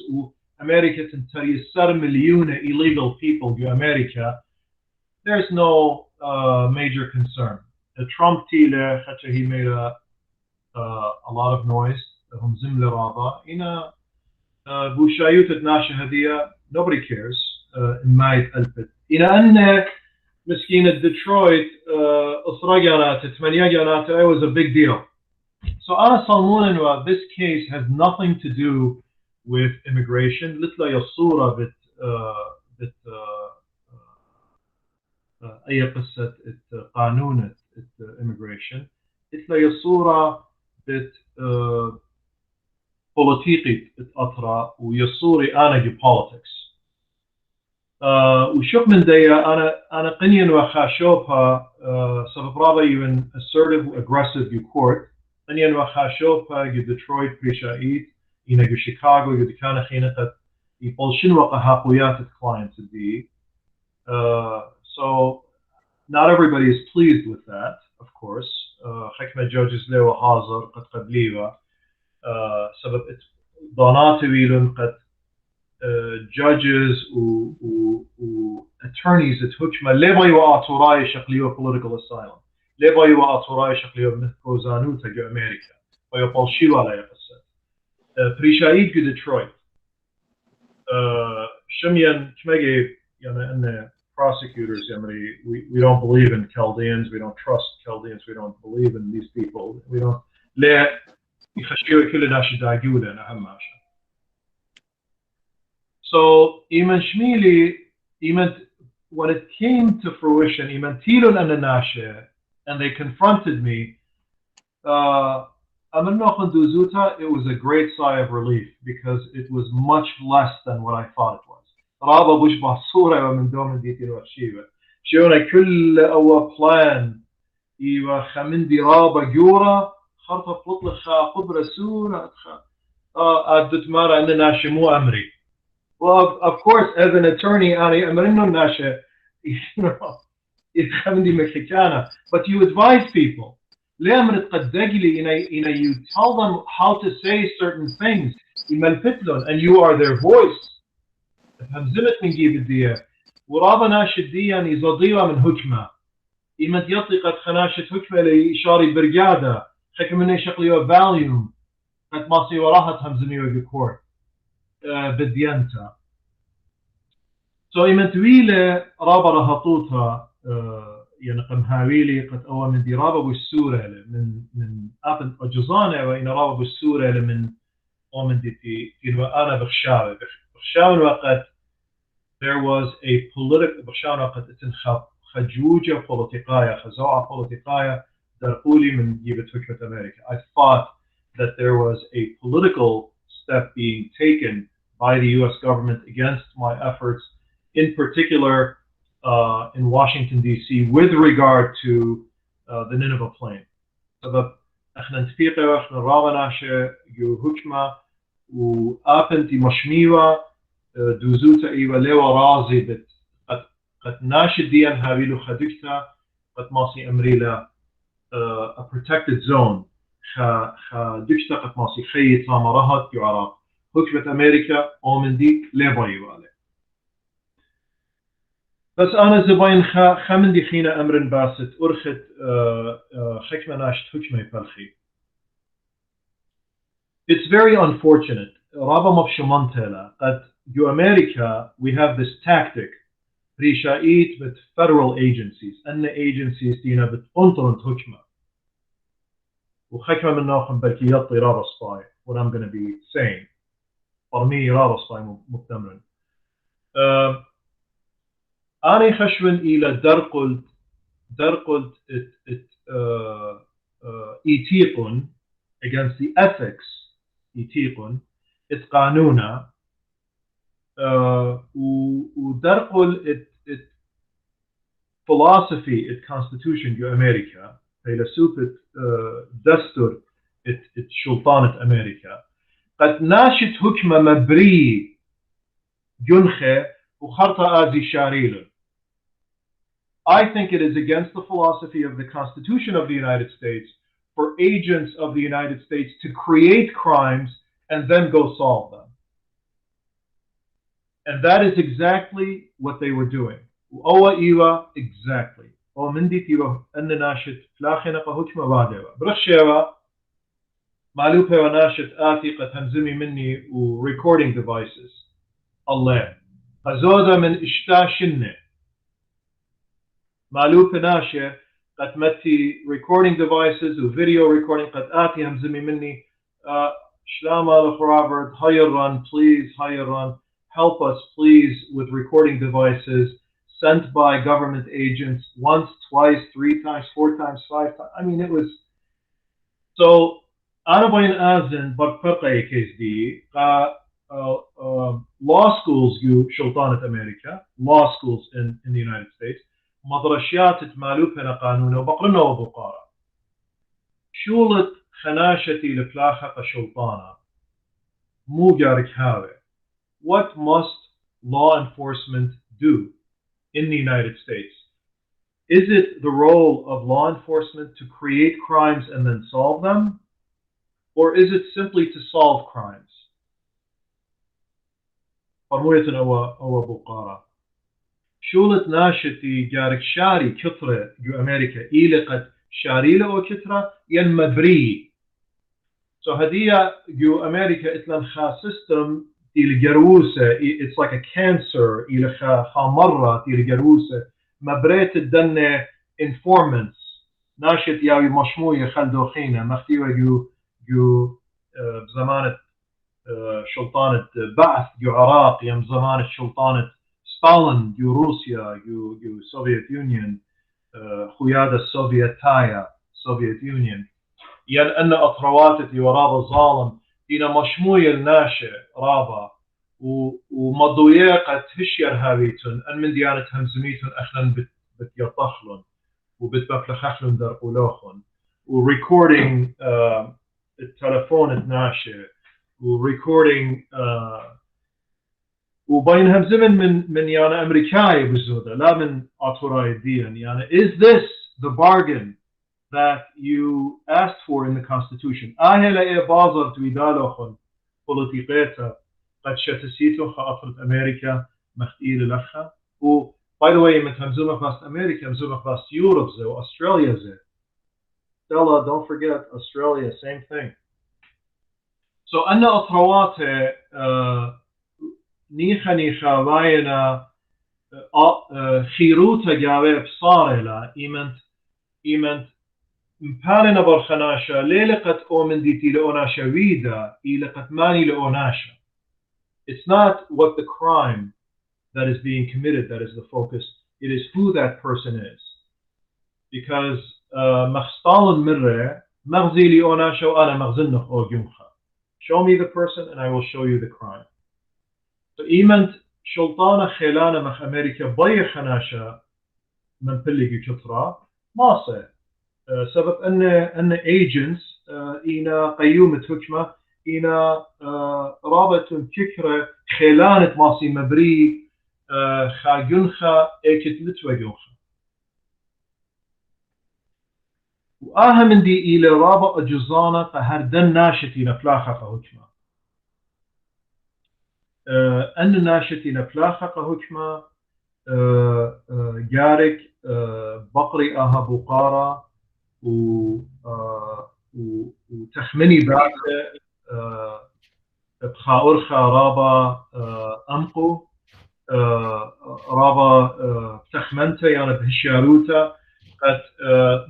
وأمريكا تنتري 7 مليون illegal people جو أمريكا there's no major concern. Trump tile he made a lot of noise. هم زملة رابع. إنا بوشايوت الناشة هدية nobody cares. مايت ألفت. إنا أن مسكينة ديترويت أسرع جانات 8 جانات it was a big deal. So أنا صالمون this case has nothing to do with immigration. لتلا يصورة بت أي قصة قانون immigration إتلا يصورة بت بوليتيقي أطرا ويصوري أنا جي politics وشوف من ديا أنا قنين وخاشوبها سبب رابا يون assertive aggressive يو court قنين وخاشوبها جي ديترويت بريشايت إنا جي شيكاغو جي كان خينقت يبولشن وقهاقويات clients دي so not everybody is pleased with that of course حكمة judges له حاضر قد قبليها سبب ضانات ويلون قد judges و attorneys اتهجمة ليه بايوا أطوراي شكليو political asylum ليه بايوا أطوراي شكليو مثل زانوتا جو أمريكا بايوا بالشيو على يقصد بريشايد جو ديترويت شميان كمجي يعني أن prosecutors يعني we don't believe in Chaldeans, we don't trust Chaldeans, we don't believe in these people, we don't لا يخشيو كل الناس يداقونا أهم عشان so إيمان شميلي إيمان when it came to fruition إيمان تيلون أن الناشئ and they confronted me it was a great sigh of relief because it was much less than what I thought it was. رابا بشبه صورة ومن دوم ديتين وخشيبة شونا كل أو بلان إيوا خمندي رابا جورا خرطة بطلق خا قبرة سورة أدت مارا أن ناشي مو أمري well of course as an attorney أنا أمرينو ناشي خمندي مكيكانا but you advise people لأمر تقدقلي إن you tell them how to say certain things يملفتلون and you are their voice همزمت من جيب الدية ورابا ناشد ديان يزضيوا من هجمة إيمت يطلق قد خناشة هجمة لإشاري برقادة حكم مني شقليوا فاليوم قد ماصي وراها همزميوا بكور بديانتا so إيمت ويلة رابا رهطوتها يعني قمهاويلي قد أول من دي رابا بالسورة من أبن أجزانة وإن رابا بالسورة من ومن دي في أنا بخشاوي وقت there was a political بخشاوي وقت خجوجة بوليتيقاية خزوعة بوليتيقاية درقولي من جيبة حكمة أمريكا I thought that there was a political step being taken by the US government against my efforts in particular in Washington D.C. with regard to the Nineveh plain. سبب احنا نتفيقه واحنا راغناشه جو هكمة وآبنتي مشميوة دوزوتا ايوه ليوا رازي بت قد ناشد ديان هابيلو خدكتا قد ماسي امريلا a protected zone خدكتا قد ماسي خيط مرهت جو عراق هكمة امريكا ومن ديك ليوا ايوه بس أنا زباين خمن دي خينا أمر باست أرخت حكمة ناشت حكمة بالخي. It's very unfortunate. رابا مبشمانتلا قد جو أمريكا we have this tactic ريشايت with federal agencies أن agencies دينا بتقنطرن حكمة وحكمة من نوخم بلكي يطي رابا سباي what I'm going to be saying فرمي رابا سباي مبتمرن أنا خشون إلى درقلت إتيقن against the ethics إتيقن قانونا ودرقل philosophy constitution جو أمريكا فيلسوف دستور شلطانة أمريكا قد ناشت حكمة مبري جنخة وخرطة آزي شاريلو I think it is against the philosophy of the Constitution of the United States for agents of the United States to create crimes and then go solve them. And that is exactly what they were doing. Exactly. recording devices. Allah. أزودا من إشتاشنة مالوف ناشة قد متي recording devices و video recording قد آتي همزمي مني شلام على Robert هيران please هيران help us please with recording devices sent by government agents once, twice, 3 times, 4 times, 5 times. I mean it was so أنا بين أزن برفقة كيس دي law schools you شلطانة أمريكا law schools in the United States مدرسيات تمالو بنا قانون وبقرنا وبقارة شولت خناشتي لفلاحة شلطانة مو جارك هاوي. What must law enforcement do in the United States? Is it the role of law enforcement to create crimes and then solve them? Or is it simply to solve crimes? فرموية أو بقارة شولت ناشتي جارك شاري كثرة جو أمريكا إيلقت شاري له كثرة ين مبري. So هدية جو أمريكا إتلن خا system تيل جروسة it's like a cancer إلى خا مرة تيل جروسة مبريت الدنة informants ناشت ياوي مشموية خلدوخينة مختيوة جو بزمانة شلطانة بعث جو عراق يم زمانة شلطانة ستالين جو روسيا جو سوفيت يونيون خيادة السوفيتايا سوفيت يونيون ين أن أطرواتت ورابا الظالم إنا مشموية الناشئ رابا ومضويقة هشير هاويتون أن من ديانة همزميتون أخلن بتيطخلن وبتبفلخخلن درقولوخن وريكوردينج التلفون الناشئ وريكوردينج وبينهم زمن من يعني أمريكاي بزودة لا من أطراي الدين يعني is this the bargain that you asked for in the Constitution أهلا إيه بازر تويدالوخن بوليتيقيتا قد شتسيتو خاطرة أمريكا مختيل لخا و by the way متهمزومة فاست أمريكا مزومة فاست يوروب زي وأستراليا زي Stella don't forget Australia same thing so أن أطروات نيخا واينا خيروتا جاوي بصارلا إيمنت مبالنا برخناشا ليلقت أومن ديتي لأوناشا ويدا إيلقت ماني لأوناشا. It's not what the crime that is being committed that is the focus. It is who that person is. Because مخستال مرة مغزي لأوناشا وأنا مغزنخ أو جمخا. Show me the person and I will show you the crime. So إيمنت شلطانة خيلانة مخ أمريكا بي خناشا من بلغي كترا ماصي سبب أن agents إنا قيومة حكمة إنا رابط ككرة خيلانة ماصي مبري خاجنخا إيكت لتوجنخا وأهم دي إلى رابط جزانة فهردن ناشتي نفلاخة حكمة أن ناشتي نفلاخة حكمة جارك بقري أها بقارة وتخمني بعد بخاورخا رابا أمقو رابا تخمنته يعني بهشاروتا قد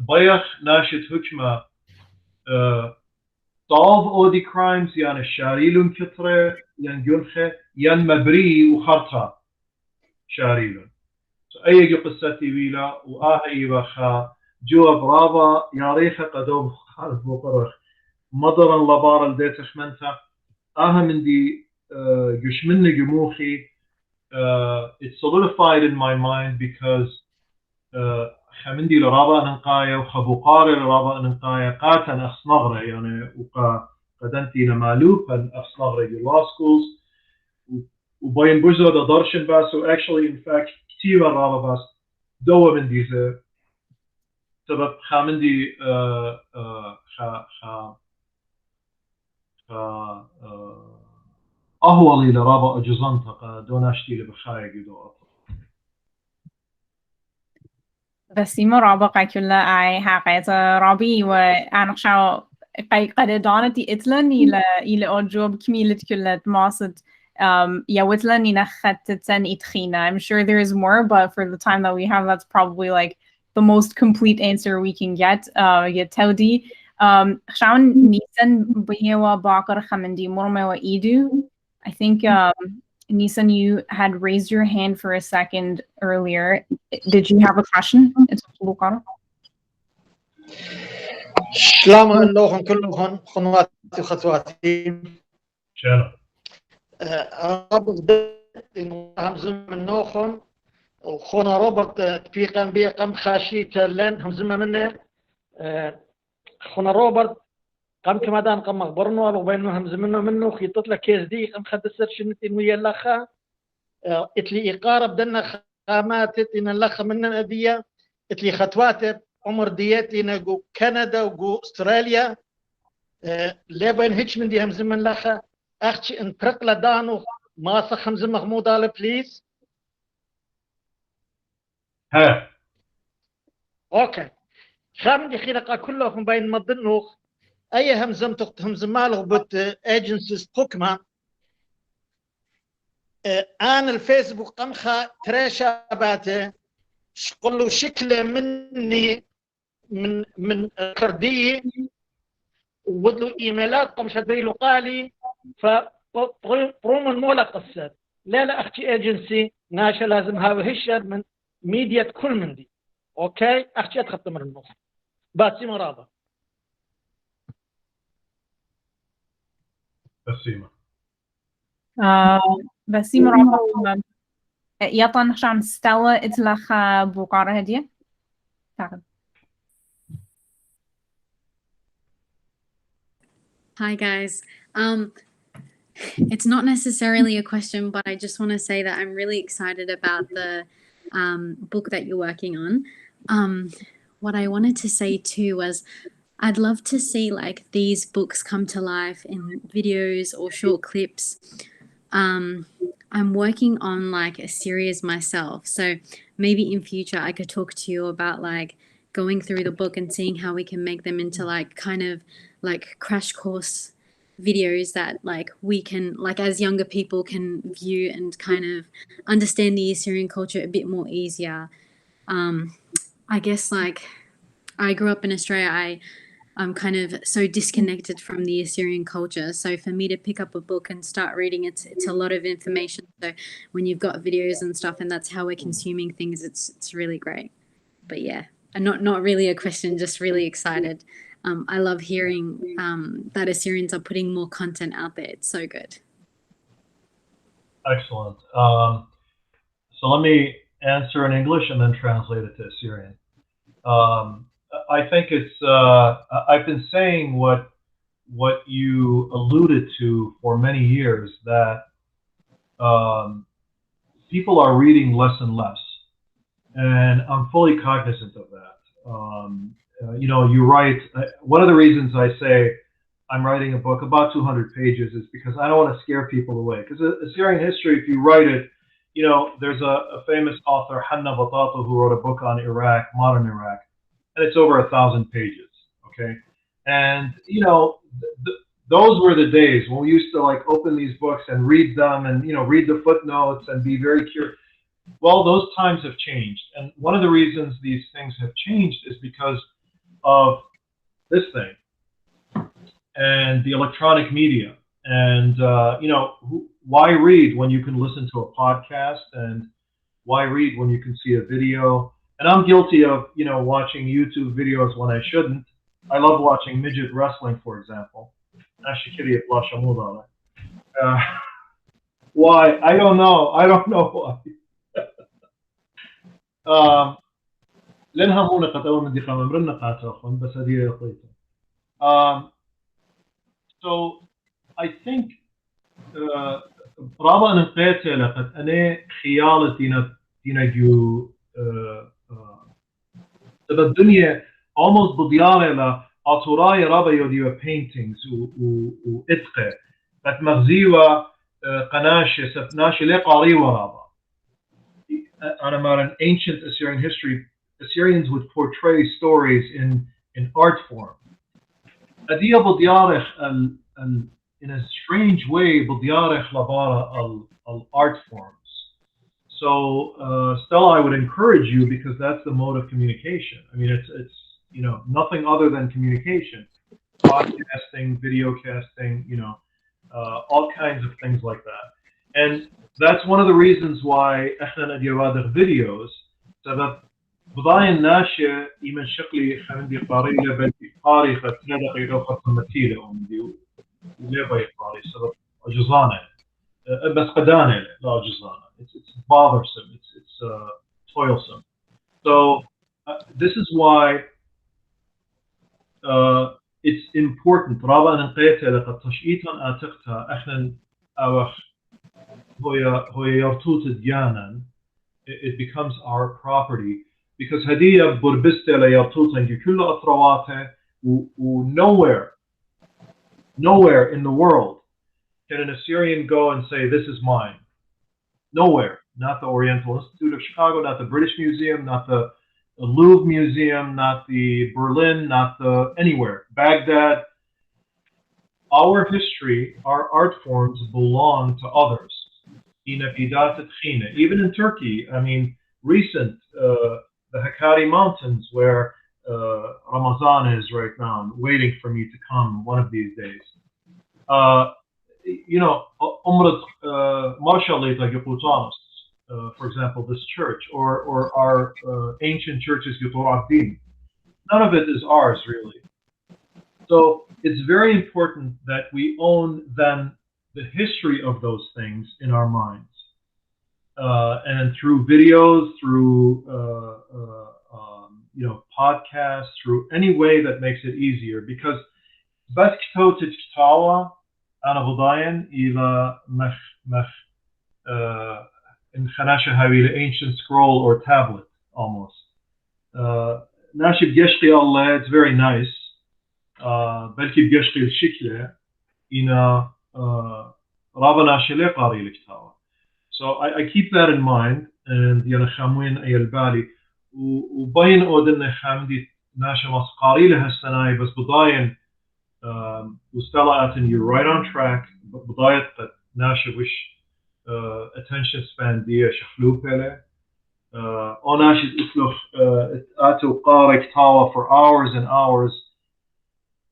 بيخ ناشت حكمة solve all the crimes يعني شاريلون كترة يعني جنخة يعني مبري وخرطة شاريلون أي قصتي بيلا وآهي بخا جوا برابا ياريخا قدوم خالف بقرخ مضرا لبارا لديت خمنتا من دي جوش مني جموخي it's solidified in my mind because خمندي لرابا ننقايا وخبوقاري لرابا ننقايا قاتن أخصنغرة يعني قدنتي نمالوبا أخصنغرة law schools وبين بوزو دا درشن باس actually in fact كتير رابا باس دوا من ديزه سبب خامندي أهولي لرابا أجزنتق دوناشتي لبخايا جدو بسيمة رابا كلها أي حقيقة رابي وأنا شاو قد دانتي إتلن إلى أجوب كميلة كلها ماسد يوتلن ينخدتن إتخينا. I'm sure there is more, but for the time that we have, that's probably like the most complete answer we can get. يتودي شاون نيسان بيهوا باقر خمندي مرمى وإيدو. I think Nisan, you had raised your hand for a second earlier. Did you have a question? سلام لكم كلكم خنواتي وخطواتي. شنو؟ رابط إنه همزم منوخن وخونا روبرت تبيقن بيقن خاشيت لين همزم منه خونا روبرت قام كما دان قام مخبرنو وبينه همزم منه خيطت لك كيس دي قام خد السرشنتين ويا الاخا اتلي إقارب دنا خامات إن الاخا من الأدية اتلي خطوات عمر دياتي نجو كندا وجو استراليا لابين هيك من دي همزم من الاخا اختي ان ترقلا دانو ما صح همزم محمود على بليز. ها اوكي خام دي خلقا كلهم بين مضنوخ اي همزم تخت همزم مالغ بت ايجنسيز بوكما انا الفيسبوك قمخا تريشا باته شقلو شكله مني من كردي وودلو ايميلات قمش ادريلو قالي فبروم المولا قصد لا اختي ايجنسي ناشا لازم هاو هشر من ميديا كل من دي اوكي اختي اتخطى من النص باتسي مرابا بسيمة بسيمة مرابا يطن شام ستella اتلخ بوقارة هدية تعال. Hi guys. It's not necessarily a question, but I just want to say that I'm really excited about the book that you're working on. What I wanted to say too was I'd love to see like these books come to life in videos or short clips. I'm working on like a series myself, so maybe in future I could talk to you about like going through the book and seeing how we can make them into like kind of like crash course videos that like we can like as younger people can view and kind of understand the Assyrian culture a bit more easier. I guess like I grew up in Australia. I'm kind of so disconnected from the Assyrian culture. So for me to pick up a book and start reading, it's a lot of information. So when you've got videos and stuff and that's how we're consuming things, it's really great. But yeah, not really a question, just really excited. I love hearing that Assyrians are putting more content out there. It's so good. Excellent. So let me answer in English and then translate it to Assyrian. I think it's, I've been saying what you alluded to for many years, that people are reading less and less. And I'm fully cognizant of that. You know, you write, one of the reasons I say I'm writing a book about 200 pages is because I don't want to scare people away. Because Assyrian history, if you write it, you know, there's a famous author, Hanna Batata, who wrote a book on Iraq, modern Iraq, and it's over 1,000 pages, okay? And, you know, those were the days when we used to, like, open these books and read them and, you know, read the footnotes and be very curious. Well, those times have changed. And one of the reasons these things have changed is because of this thing and the electronic media. And, you know, why read when you can listen to a podcast, and why read when you can see a video? And I'm guilty of, you know, watching YouTube videos when I shouldn't. I love watching midget wrestling, for example. Why? I don't know. I don't know why. لأنها مو نقطة من دقيقة مرنا قاتلهم بس هذه قيتها. So I think رابع نقطة لقد أنا خيالتي نجو الدنيا almost بديارة لا أطراي رابع يوديو paintings وإتقى قد مغزيوة قناشة سفناشة لقاري ورابع. On an ancient Assyrian history, Assyrians would portray stories in art form. أدية بديارة in a strange way بديارة لبارة art forms. So Stella, I would encourage you, because that's the mode of communication. I mean, it's you know, nothing other than communication, podcasting, video casting, you know, all kinds of things like that. And that's one of the reasons why احنا ندير هذه videos. سبب بضاين ناشئ إيمان شكلي خلينا قارية قاري فتنادق إلى خط متيلة ومدي وليه بيقاري سبب أجزانه بس قدانه لا أجزانه. It's bothersome. It's toilsome. So this is why it's important. رابع نقيته لقد تشئيتا آتقتا إحنا أوخ هو يرتوت ديانا. It becomes our property because هدية بربستة ليرتوتا كل أطرواته و nowhere in the world can an Assyrian go and say this is mine. Nowhere. Not the Oriental Institute of Chicago, not the British Museum, not the Louvre Museum, not the Berlin, not the anywhere. Baghdad. Our history, our art forms belong to others. Even in Turkey, I mean, recent, the Hakkari Mountains where Ramazan is right now, I'm waiting for me to come one of these days. You know, for example, this church, or our ancient churches, none of it is ours, really. So it's very important that we own then the history of those things in our minds. And through videos, through you know, podcasts, through any way that makes it easier, because بس كتو تتكتاوى أنا بضاين إلى مخ إن خناشة هاوي ancient scroll or tablet almost. ناشي بيشقي الله, it's very nice. بلكي بيشقي الشكلة إنا رابنا شلي قاري الكتاوى. So I keep that in mind, and يانا خاموين أي البالي وبين أودن خامدي ناشا مسقاري لها السناي بس بضاين وستلا أتن you're right on track. بضايت قد ناشا وش attention span دي شخلوب له أو ناشا إسلوخ أتو قاري كتاوى for hours and hours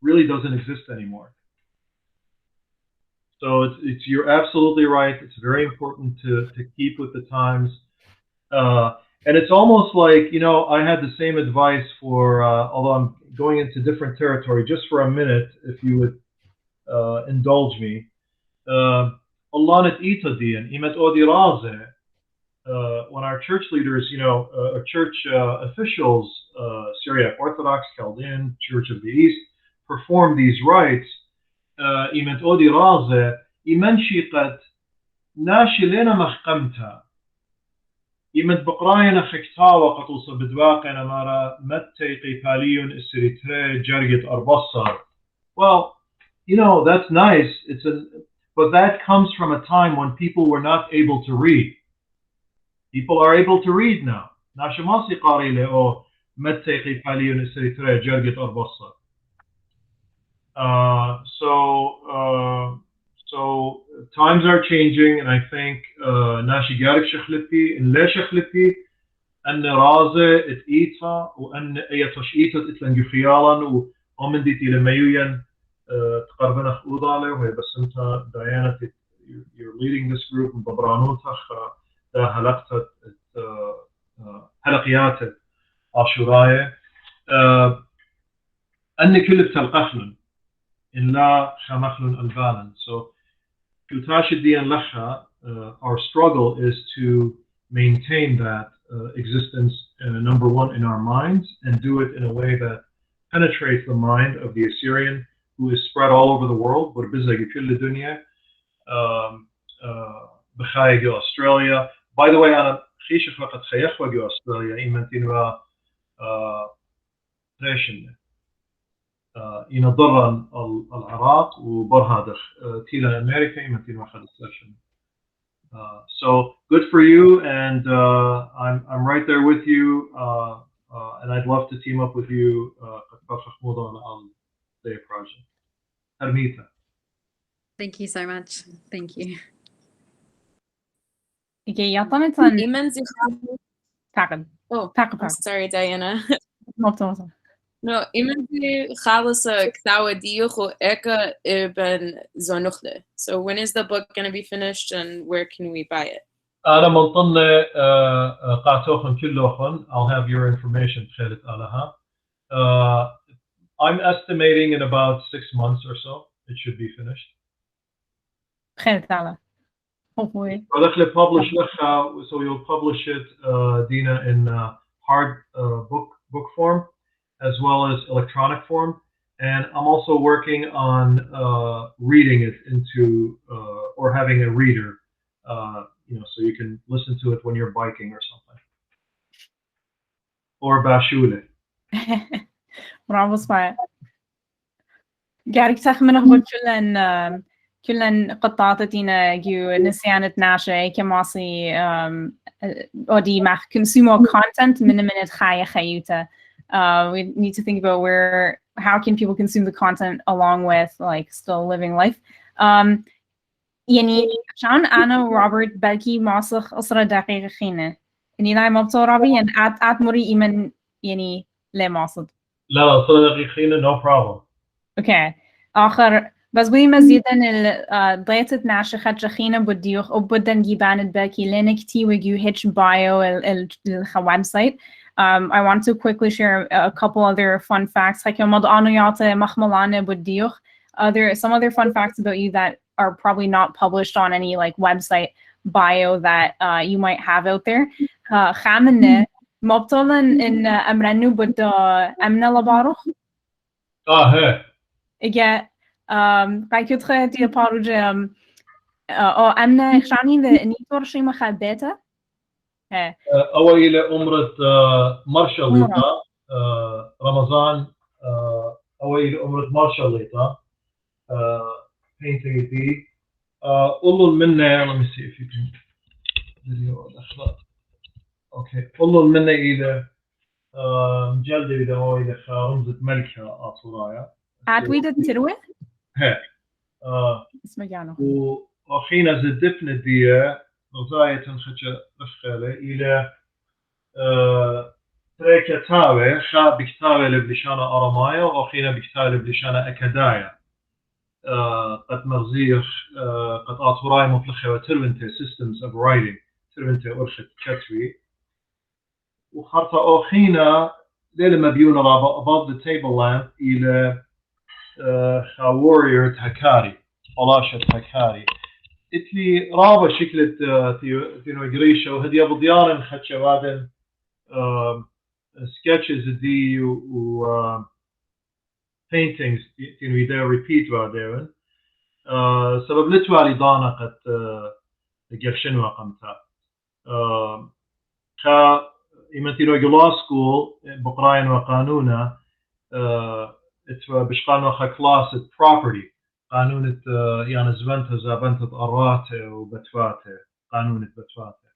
really doesn't exist anymore. So it's you're absolutely right. It's very important to keep with the times. And it's almost like, you know, I had the same advice for, although I'm going into different territory, just for a minute, if you would indulge me. Allah net itadian, imet odi raze. When our church leaders, you know, our church officials, Syriac Orthodox, Chaldean, Church of the East, perform these rites, imet odi raze, imen shiqat, nashi lena mahkamta. إمد بقراينا خكتاوى قطوصة بدواقنا مارا متيقي باليون إسريتري جرقة أربصر. Well, you know, that's nice. But that comes from a time when people were not able to read. People are able to read now. ناشماسي قاري له أو متيقي باليون إسريتري جرقة أربصر. So times are changing, and I think ناشي قارب شخلتي إن لا شخلتي أن رازة إتئيتا وأن أي تشئيتا إتلنجو خيالا ومن ديتي لميوين تقربنا خؤوضالي وهي بس أنت ديانا you're leading this group من ببرانوتخ دا هلقت هلقيات عاشوراية أن كل بتلقخلن إن لا خمخلن البالن. So our struggle is to maintain that existence, number one, in our minds, and do it in a way that penetrates the mind of the Assyrian, who is spread all over the world. Australia. By the way, أنا خيش فقط خيخوة Australia. إيمانتينوا ريشن. ينضر العراق وبرهادخ تيلا أمريكا يمكن واحد السيشن. So good for you, and I'm right there with you, and I'd love to team up with you. On the project. Armita. Thank you so much. Thank you. Okay, يعطني Oh, I'm sorry, Diana. No. No, imensi chalasa ktawa diyuchu eka ibn zonukle. So when is the book going to be finished, and where can we buy it? أنا منطنة قاعتوخن كلوخن. I'll have your information خالد علىها. I'm estimating in about 6 months or so, it should be finished. Hopefully. Publish, so you'll publish it, Dina, in hard book form, as well as electronic form. And I'm also working on reading it into, or having a reader, so you can listen to it when you're biking or something. Or bashule. برافو صباح. قاعد تخمن أخبر كلن قطعات تينا جو نسيانة ناشة كماسي أودي مع consumer content من خاية خيوتا. We need to think about how can people consume the content along with like still living life. يعني عشان أنا وروبرت بلكي ماسخ أسرة دقيقة خينة. إني لا مبتو رابي يعني مري إيمن يعني لا ماسد. لا أسرة دقيقة خينة no problem. Okay. آخر بس بوي مزيداً ضيطة ناشة خدشة خينة بديوخ أو بدن جيبان بلكي لينكتي وجيو هيتش بايو website. I want to quickly share a couple other fun facts. Some other fun facts about you that are probably not published on any like website bio that you might have out there. مبطلا إن أمرنو بد أمنا لباروخ. هي. إجا قايد خيتي باروج أو أمنا إخشاني لنيتور شيء مخبته. أول إلى أمرة مارشاليتا رمضان أول إلى أمرة مارشاليتا painting دي قولوا منا let me see if you can video الأخلاق okay قولوا منا إلى مجلد إذا هو إلى رمزة ملكة أطورايا عتويدة تروي هي اسمه جانو وحين زدفنا دي وزاية تنخجة أفخالة إلى تريكتاوي خا بكتاوي لبلشانة أرمايا وحين بكتاوي لبلشانة أكادايا قد مغزيخ قد أطوراي مطلقة وتربنتي systems of writing تربنتي أرخت كتوي وخارطة أوخينا ليلة مبيونة above the table lamp إلى خا warrior تهكاري فلاشة تهكاري إتلي رابع شكلت تينو قريشة وهدي أبو ديارن خدشة بعدين sketches دي و paintings تينو يدا repeat بعدين سبب لتوالي دانا قد قرشن وقمتها خا إمتينو law school بقراين وقانونا اتوا بشقانو خا class property قانون يعني زبنته زابنته أراته وبتفاته قانون بتفاته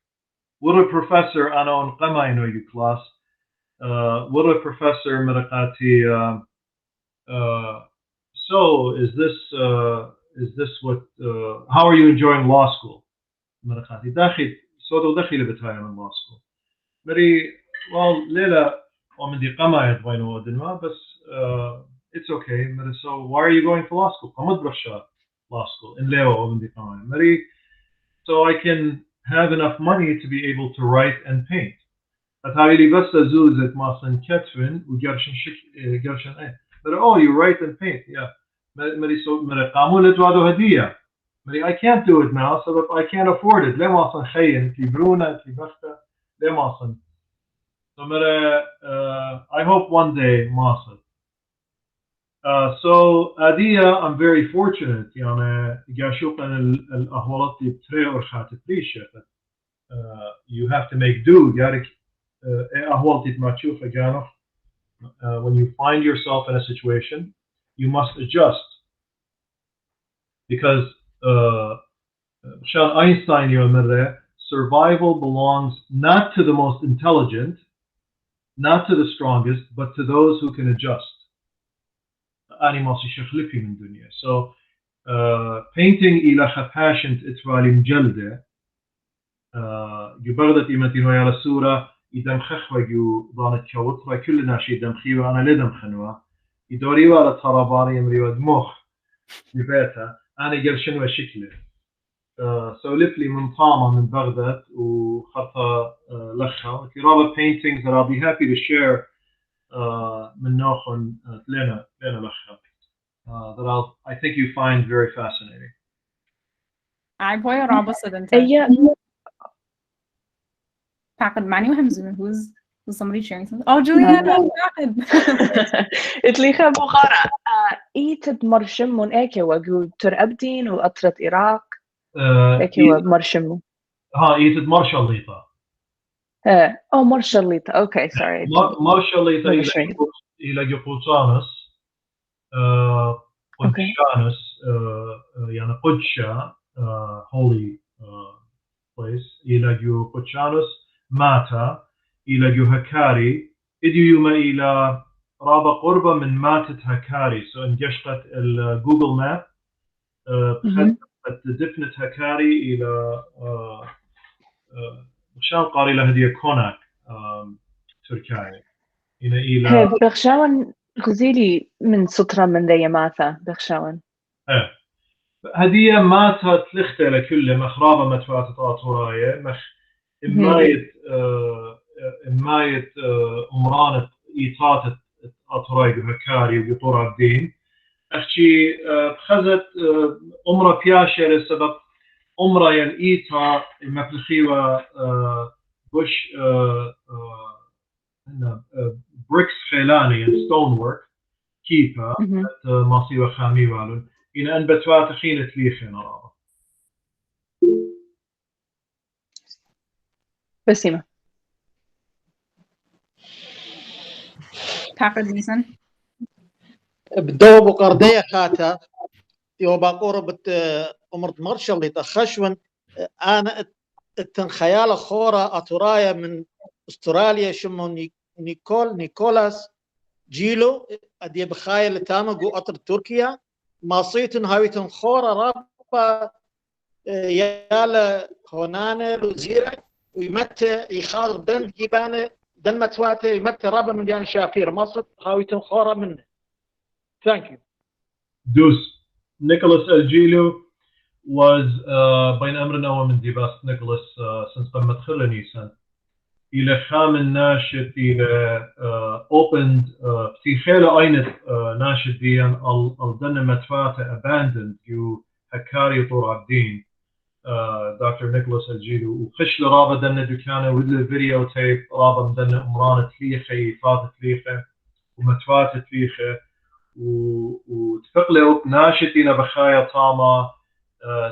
ورا professor أنا أنقما إنه يجي class ورا professor مرقاتي so is this what how are you enjoying law school مرقاتي داخل صوته داخل بتاعي من law school مري well ليلة ومن دي قما يتبينوا ودنوا بس it's okay. So why are you going to law school? Law school in Leo. So I can have enough money to be able to write and paint. But how you But oh, you write and paint, yeah. I can't do it now, so that I can't afford it. So I hope one day, Masa. So Adia, I'm very fortunate. You have to make do. When you find yourself in a situation, you must adjust. Because Einstein, survival belongs not to the most intelligent, not to the strongest, but to those who can adjust. So painting إلى passion إتفالي مجلدة يبردت إيمتين ويا الصورة يدم خخوة جو ضانت كوطرة كلنا شيء دم خيوة أنا لدم خنوة يدوري ولا تراباري يمري ودموخ ببيتها أنا قرشن وشكله سولف لي من طامة من بغداد وخطة لخها. If you have paintings that I'll be happy to share من نوخن لنا لخا that I think you find very fascinating. I boy Rabba said Yeah. Packard Manu Hamzun, who's somebody sharing something? Oh, Juliana, اتليخا بغارة ايتد مرشمون ايكي وقو ترأبدين وأطرة إراق ايكي ومرشمون ايتد مرشليطة او مرشليطة اوكي sorry مرشليطة إلى قوطانس قدشانس يعني قدشة holy place إلى قدشانس ماتا إلى هكاري إديوما إلى رابع قربة من ماتت هكاري سو انجشقت الجوجل ماب دفنت هكاري إلى بخشان قاري لهدية كوناك تركيا إلى بخشاون غزيلي من سطرة من ذي ماثا بخشاون هدية ماتت لختة لكل مخرابة متواتت آطوراية مخ إماية أمرانة إيطاتت آطوراية هكاري ويطور عبدين أخشي بخزت أمرا بياشة لسبب أمرا ينئيتا المفلخيوة بوش بريكس خيلاني ستون وورك كيفا مصيبة خامي والون إن أن بتوات خينة ليخين رابا بسيمة Packard Leeson بدو بقردية خاتا يوبا قربة أمرت مرشل يتخشون أنا التنخيال خورة أتورايا من أستراليا شمو نيكولاس جيلو أدي بخايل تامو أطر تركيا ماصيتن هاويتن خورة رابا يالا هونانة لوزيرة ويمتى يخاض دن جيبانة دن متواتي يمتى رابا من ديان شافير مصر هاويتن خورة منه. Thank you. دوس Nicholas Algilo was بين أمرنا ومن ديباس Nicholas since بمدخل نيسان إلى خام الناشط إلى opened في خيلة أينت ناشط ديان الدن متواتة abandoned يو هكاري طور عبدين دكتور نيكولاس الجيلو وخش لرابا دنا دكانه ودل فيديو تيب رابا مدنا أمرانة تليخة فاتت تليخة ومتواتة تليخة وتفقلوا ناشطين بخايا طاما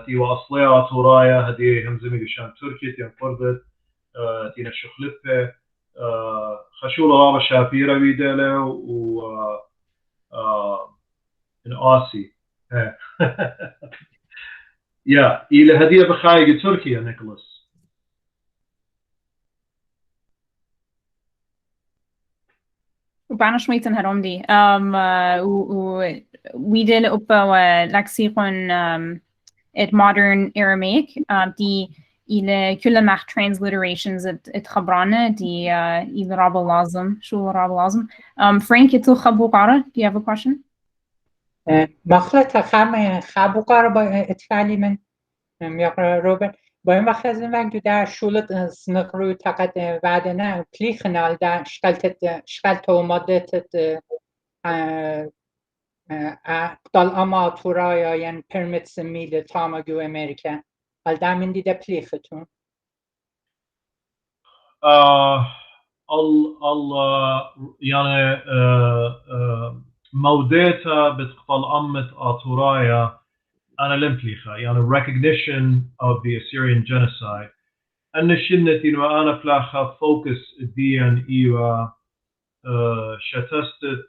تيوا أصلية تورايا هدي همزمي بشان تركي تين قربت تينا شخلفة خشولة رابا شابيرا ويدالة و in Aussie يا إلى هدية بخايا تركيا نيكولاس وبعنا شويتن هرم دي ويدل أبا لكسيقون at modern Aramaic دي إلى كل مح transliterations اتخبرنا دي إلى رابع لازم شو رابع لازم Frank يتو خبوك عرا do you have a question؟ مخلط خبوك عرا اتفعلي من يقرأ روبن باید مخزن وقتی در شولت سنقرو تقد بعدنا پلیخنال در شکلت اومدت دال اما تورایا یعنی پرمیتس میل تامگو امریکا حال در من دیده پلیختون يعني موديتا بتقطل أمت آتورايا أنا لمبليخا يعني recognition of the Assyrian genocide أن الشنة إنه أنا فلاخا focus ديان إيوا شتستت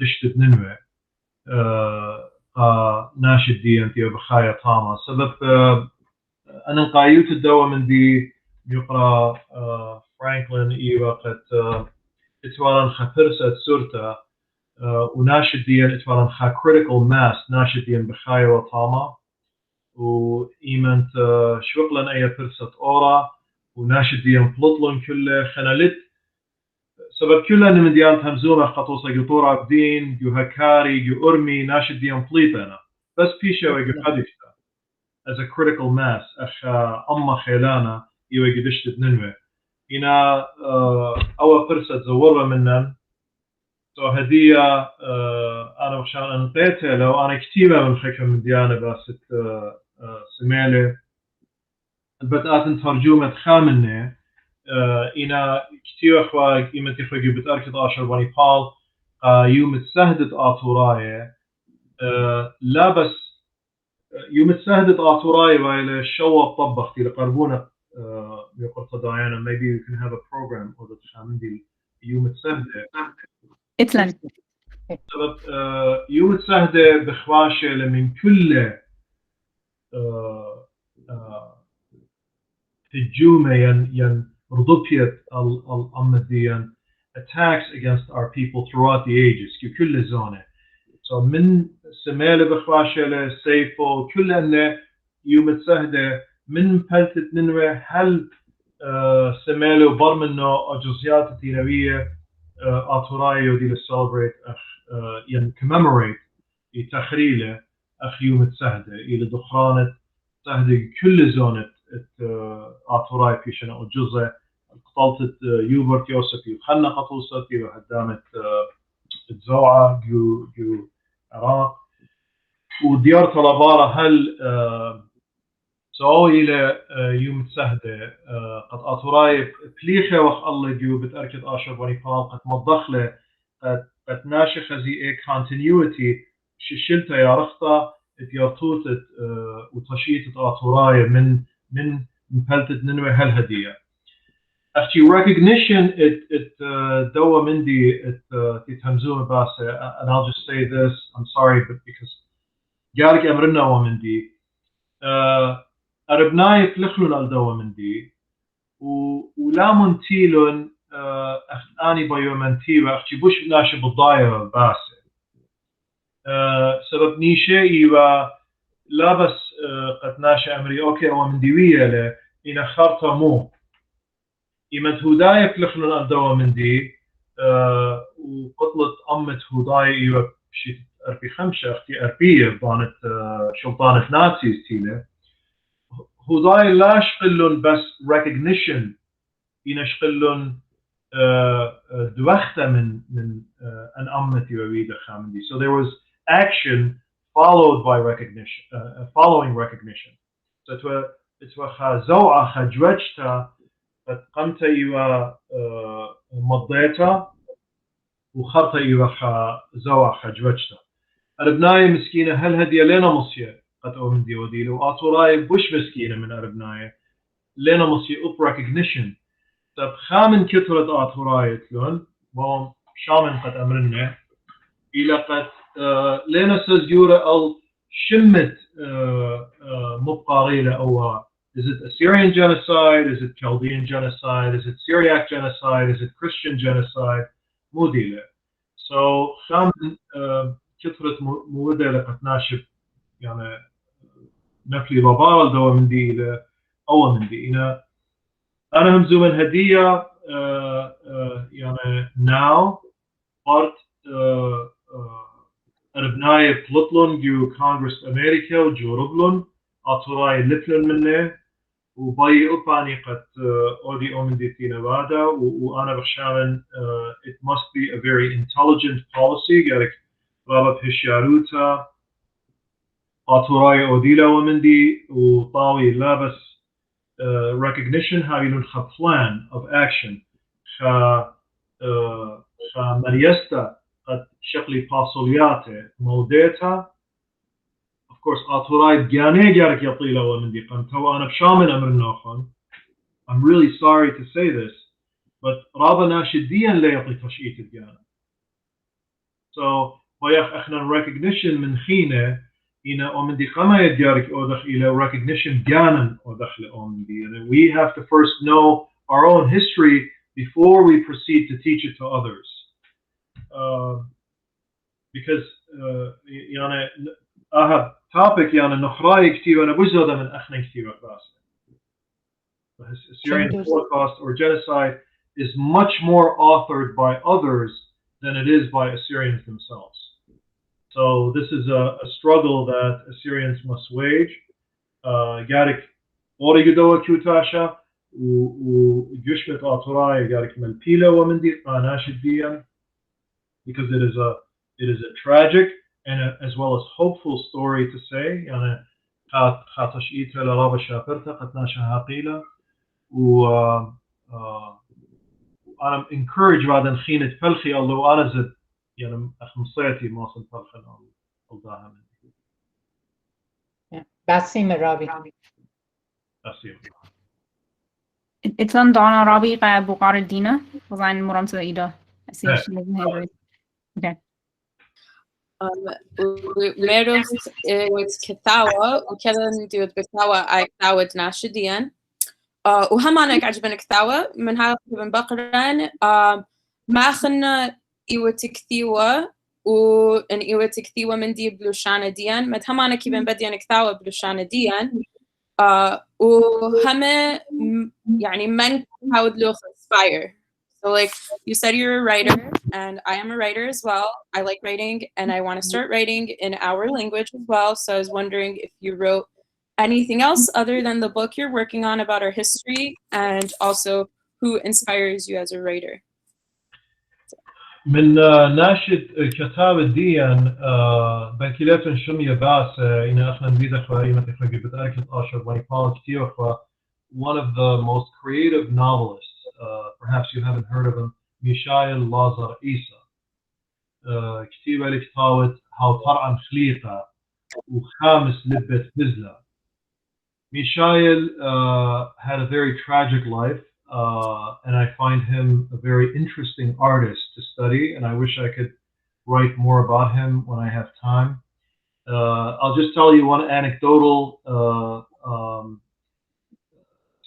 دشتت ننوي ناشد ديان تيو بخايا طاما سبب أنا نقايوت الدواء من دي يقرأ فرانكلين إيوا قد اتوارن خفرسة سورتا وناشد ديان اتوارن خا critical mass ناشد ديان بخايا وطاما وإيمنت شوقلن أي فرصة أورا وناشد ديان بلطلن كله خنالت سبب كلنا من ديان همزومة خطوصة يطور عبدين يو هكاري يو أرمي ناشد ديان بليطنا بس بيشة ويجو حديثة as a critical mass أخ أما خيلانا يوجدشت بننوي إنا أول فرصة زورة منن هدية أنا وشان أنطيتها لو أنا كتيبة من حكم من ديانة بس سمالة بدأت ترجمة خامنة إنا كتير أخوة إما تفرقي بتأركض آشر ونيبال يوم تسهدت آتوراية لا بس يوم تسهدت آتوراية وإلى الشوى طبخ تي لقربونة يقول ديانا maybe you can have a program or the خامندي يوم تسهدت إتلن سبب يوم تسهدة بخواشة من كل هجومة ين رضبية الأمديان attacks against our people throughout the ages في كل زونة so من سمالة بخواشة لسيفو كل أنه يوم تسهدة من بلتة ننوى هل سمالة وبرمنو أجزيات الدينوية آتورايو دي celebrate ين commemorate تخريله أخ يوم تسهدة إلى دخرانة تسهدة كل زونة آتوراي في شنو الجزء قطلت يوبرت يوسف يخلنا قطوستي وهدامت الزوعة جو عراق وديار طلبارة هل سوي إلى يوم تسهدة قد آتوراي بليخة وخ الله جو بتأكد آشر ونيبال قد مضخلة قد ناشخة زي continuity شلتا يا رخطة اتيارتوتت وتشيتت آتوراي من بلتت ننوى هالهدية أختي recognition it دوا مندي تتهمزون باسة and I'll just say this I'm sorry but because جارك أمرنا ومندي أربناي تلخلون الدوا مندي ولا منتيلون أني بيومنتي وأختي بوش ناشي بالضايا باسة سبب نيشي لا بس قد ناشي أمري أوكي أو منديوية له إن خرطة مو إيمت هداية بلخلون الدوا مندي وقتلت أمت هداية بشي أربي خمسة أختي أربية بانت شلطانة ناتسيز تيله هداية لا شقلون بس recognition إن شقلون دوخته من أن أمتي وويدة خامندي so there was action followed by recognition following recognition so it was زوعة خجوجتها قد قمت إيوا مضيتها وخرطة إيوا زوعة خجوجتها أربناي مسكينة هل هدية لنا مصير قد أؤمن دي وديله وآتوراي بوش مسكينة من أربناي لنا مصير up recognition طب خامن كثرة آتوراي تلون وهم شامن قد أمرنا إلى قد لنا سزيورة أو شمت مبقاريلة أو is it Assyrian genocide? Is it Chaldean genocide? Is it Syriac genocide? Is it Christian genocide? موديلة. So خامن كثرة مودة لقد ناشف يعني نفلي بابار دوا من دي إلى أول من دي أنا همزو من هدية يعني now part أربناي بلطلون جو كونغرس أمريكا وجو ربلون آتوراي لفلن منه وباي أوباني قد أودي أومن دي في نيفادا وأنا بخشامن it must be a very intelligent policy قالك رابط هشياروتا آتوراي أوديلا ومن دي وطاوي لابس recognition هاي لنخا plan of action خا مريستا قد شقلي باسولياته موديتا of course آتوراي بجاني جارك يطيلا ومن دي قمتوا أنا بشامن أمر ناخن I'm really sorry to say this but رابا ناشديا لا يطي تشئيت الجانا so وياخ احنا recognition من خينة إنا ومن دي قما يديارك أودخ إلى recognition جانا أودخ لأومن دي and we have to first know our own history before we proceed to teach it to others because يعني أها topic يعني نخراي كتير أنا بجزء من أخنا كتير أخلاص Assyrian Holocaust or genocide is much more authored by others than it is by Assyrians themselves. So this is a struggle that Assyrians must wage. Garik Origidoa Kutasha وجشمة آتوراي قالك ملبيلة ومن دي قاناش الديان because it is a tragic and as well as hopeful story to say. يعني خاطشيتها لرابا شابرتا قتناشها قيلة أنا encourage بعد خينة فلخي الله أنا زد يعني أخمصيتي ماصن فلخن الضاهم. بسيم رابي. بسيم. It's on Donna Rabi by Bukhara Dina. Was ein Muram zu Ida. I see she lives in Hebrew. Okay. Meros with Kithawa وكذا ندير بكتاوى أي كتاوى ناشديا وهم أنا عجبني كتاوى من هذا بن بقران ما خلنا إيوة كثيوة وإن إيوة كثيوة من دي بلوشانة ديان ما هم أنا كي بن بدي أنا كتاوى بلوشانة ديان وهم يعني من حاول له inspire. So like you said, you're a writer, and I am a writer as well. I like writing, and I want to start writing in our language as well. So I was wondering if you wrote anything else other than the book you're working on about our history, and also who inspires you as a writer. من ناشد كتاب الديان بنكيلات شمية باس إن أخنا نبيذ خواهيمة تخلق بتأكد أشهر ونقال كتير one of the most creative novelists. Perhaps you haven't heard of him, Mishael Lazar Isa. كتيبة لكتاوة هاو طرعا خليقة وخامس لبة نزلة. Mishael had a very tragic life, and I find him a very interesting artist to study, and I wish I could write more about him when I have time. I'll just tell you one anecdotal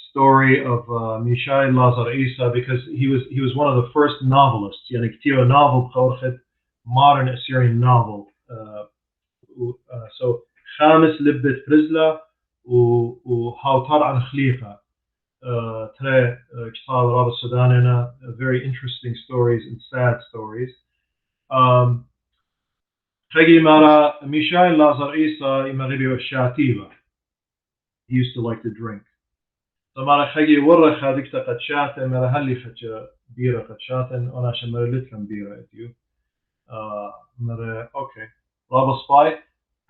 story of Mishael Lazar Isa, because he was one of the first novelists. يعني كتير novel بخورخت modern Assyrian novel. So خامس لبة برزلة وهاوتار عن خليقة. ترى كتاب رابع السودانينا, very interesting stories and sad stories. خجي مرة Mishael Lazar Isa يمغبي والشاتيبة. He used to like to drink. فمرة خجي ورا خادك تقد شاتن مرة هلي خج بيرة قد شاتن أنا شمر لتلم بيرة إتيو مرة أوكي رابع سباي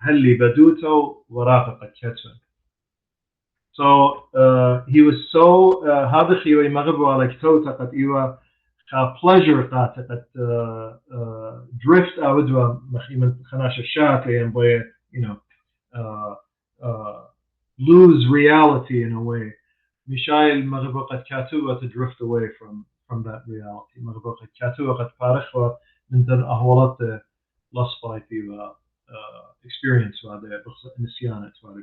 هلي بدوتو وراقة قد كتفن. So he was so هذا خيوي مغبو على كتو تقد إيوه pleasure قد drift أودوا مخيمة خناش الشاتة ينبغي lose reality in a way. Mishael مغبو قد كاتوا to drift away from that reality. مغبو قد كاتوا قد فارخوا من دون أهولات لصفاي في experience وهذا نسيانة وهذا.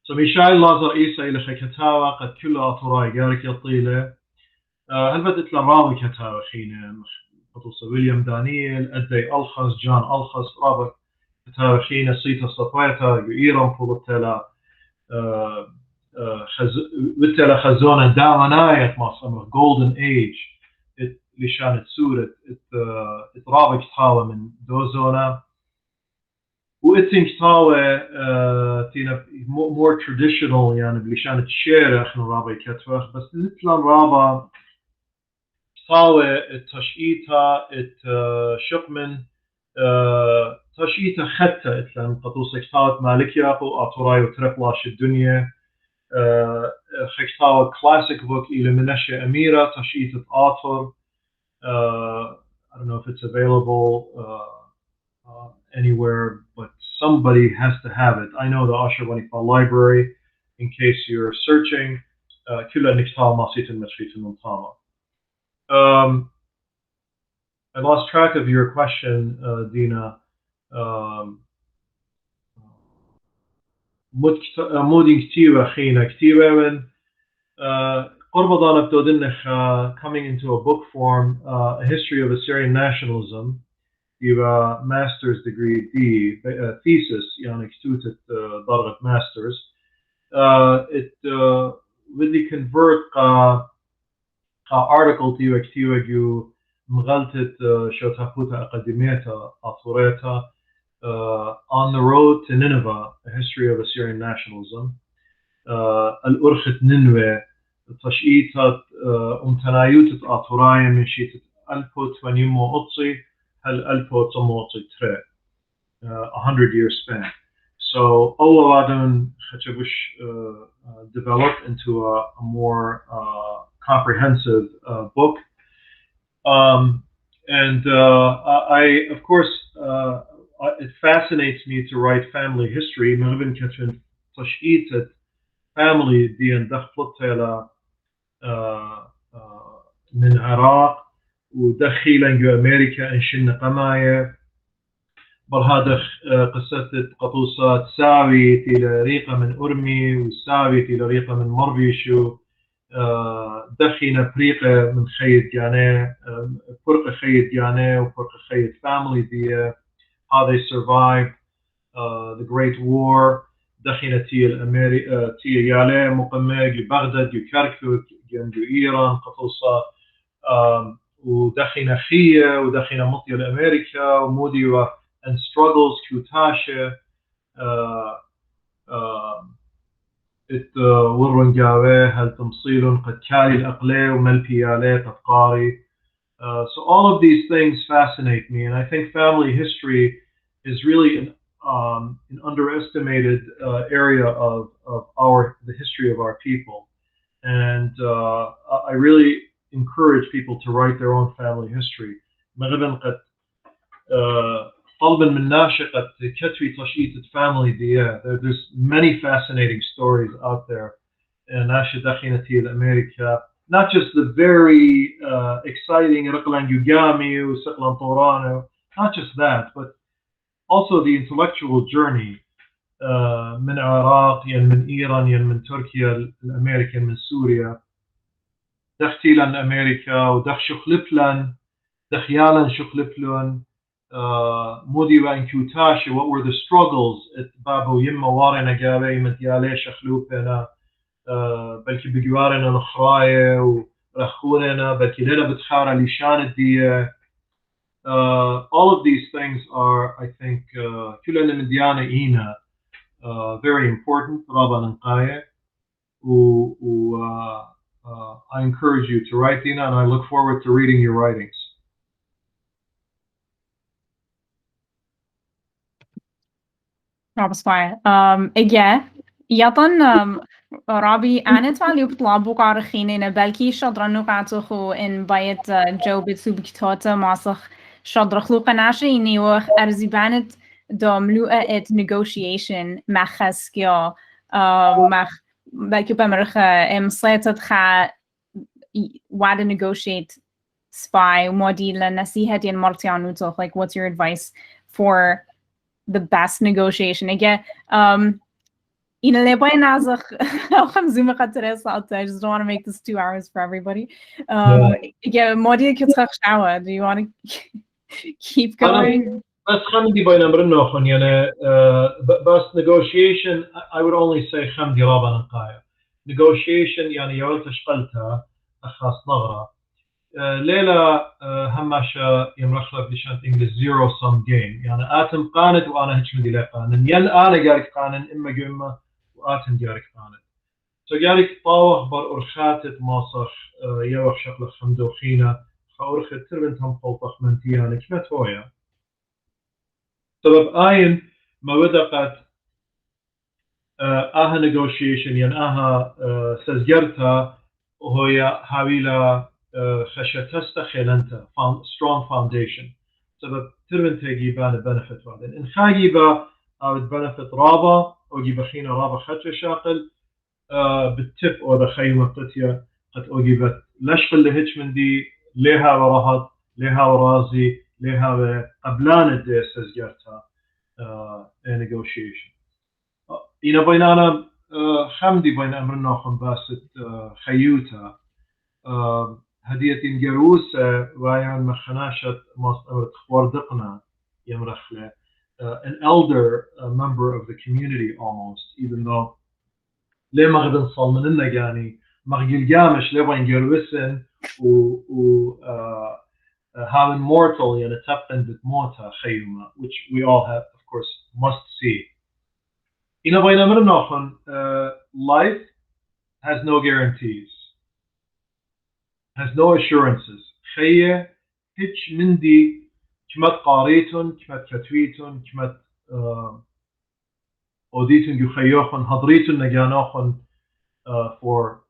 So Mishael Lazar Isa إلى كتاوى قد كلها أطراي جارك يطيلة. هل بدت لراوي كتاوى خينا خطوص ويليام دانييل أدي ألخص جان ألخص رابع كتاوى خينا سيتا صفايتا إيران بولتلا وتلا خزونة داونايت مصر golden age اللي شانت سورة رابع كتاوى من دوزونا وإتين كتاوى تينا more traditional يعني اللي شانت شيرة إحنا رابع كتوى بس نتلا رابع كتاوى التشئيتا الشقمن تشئيتا خطة إتلان قطوس كتاوى مالكيا وأطوراي وترقلاش الدنيا خكتاوى classic book إلى منشة أميرة تشئيتا آطر. I don't know if it's available anywhere, but somebody has to have it. I know the Ashurbanipal library, in case you're searching. I lost track of your question, Dina. مودين كتيبة خينا كتيبة من قرب ضالب تودنخ coming into a book form, a history of Assyrian nationalism. يبقى master's degree D thesis يعني كتوتة درجة masters. It really convert article تيوة كتيوة جو مغلطة شو تفوتها أقدميتها أطوريتها on the road to Nineveh, a history of Assyrian nationalism. الأرخة نينوى تشئيتها تنايوتة أطورايا من شيء ألفو تونيمو أطي هل ألفو تمو تري 100-year span. So Olawadun Khachabush developed into a more comprehensive book. I, of course, it fascinates me to write family history. Mervin Katrin Tash'itat family دي اندخلت إلى من العراق ودخيلا جو أمريكا إنشن قماية برهذا قصة قطوسات ساوي إلى ريقة من أرمي وساوي إلى ريقة من مربيشو دخينا فريقة من خيط ديانة فرقة خيط ديانة وفرقة خيط family دي how they survived the Great War دخينا تي يالي مقمة بغداد يكركك جنب إيران قطوسات ودخينا خية ودخينا مطية لأمريكا ومودي and struggles كوتاشة ورنجاوي هل تمصيل قد كالي الأقلي وملبيالي قد قاري. So all of these things fascinate me, and I think family history is really an underestimated area of the history of our people. And I really encourage people to write their own family history. طلبا من ناشقة كتفي تشئيت family دي there's many fascinating stories out there ناشئ دخينتي لأمريكا not just the very exciting رقلان يوغامي وسقلان طورانو not just that but also the intellectual journey من العراق ين من إيران ين من تركيا الأمريكا من سوريا دختي لن أمريكا ودخ شخلفلن دخيالن شخلفلن مودي وانكوتاشي what were the struggles at بابو يما وارنا جابي مديالي شخلوفنا بلكي بجوارنا الخراية ورخوننا بلكي لنا بتخارة لشان الدية all of these things are I think كلنا من ديانة إينا very important رابا ننقاية I encourage you to write Dina and I look forward to reading your writings. Rabasfire. Again, Yatan Rabi Anet value Plabu Karachine Belki Shadranukato in Bayet Joe Bitsubitota Masach Shadrachlukanashe New Arzibanet Domlua et negotiation Machaskia Mach Belki Bemercha Slated Ha Wada negotiate spy Modila Nasiheti and Martianuto. Like, what's your advice for the best negotiation? Again, I just don't want to make this 2 hours for everybody. Again, do you want to keep going? بس خمدي بين أمرنا يعني بس negotiation I would only say خمدي رابع نقايا negotiation يعني يولت شقلتها أخاص نغرة ليلة هماشا يمرخلك لشان إنجليز zero sum game يعني آتم قانت وأنا هيك مدي لا قانن ين أنا جارك قانن إما جمة وآتم جارك قانن so جارك طاوخ بر أرخاتت ماصخ يوخ شقلة خمدوخينة خورخت تربنتهم قوطخ منتيانك متويا سبب آين ما بدقت آها negotiation يعني آها سزجرتها وهي حاويلة خشتست خلنتا strong foundation سبب تربن تجيبان benefit بعدين إن خاجيبا أو benefit رابا أو جيبا خينا رابا خطر شاقل بالتب أو بخيمة قتيا قد أجيبت لشقل لهج من دي لها ورهد لها ورازي لها قبلان الدي سزجرتها negotiation إنا بيننا خمدي بين أمرنا خنباسة خيوتا هدية جروسة ويان مخناشة مصر وردقنا يمرخلة an elder member of the community almost even though ليه ما غدن صال من النجاني مغيل جامش ليه وين جروسن having mortal يعني تبقن بتموتها خيومة which we all have of course must see إنا بين أمرنا خن life has no guarantees has no assurances. خيّة هيتش مندي كمت قاريتن كمت كتويتن كمت أوديتن يخيوخن هضريتن نجانوخن for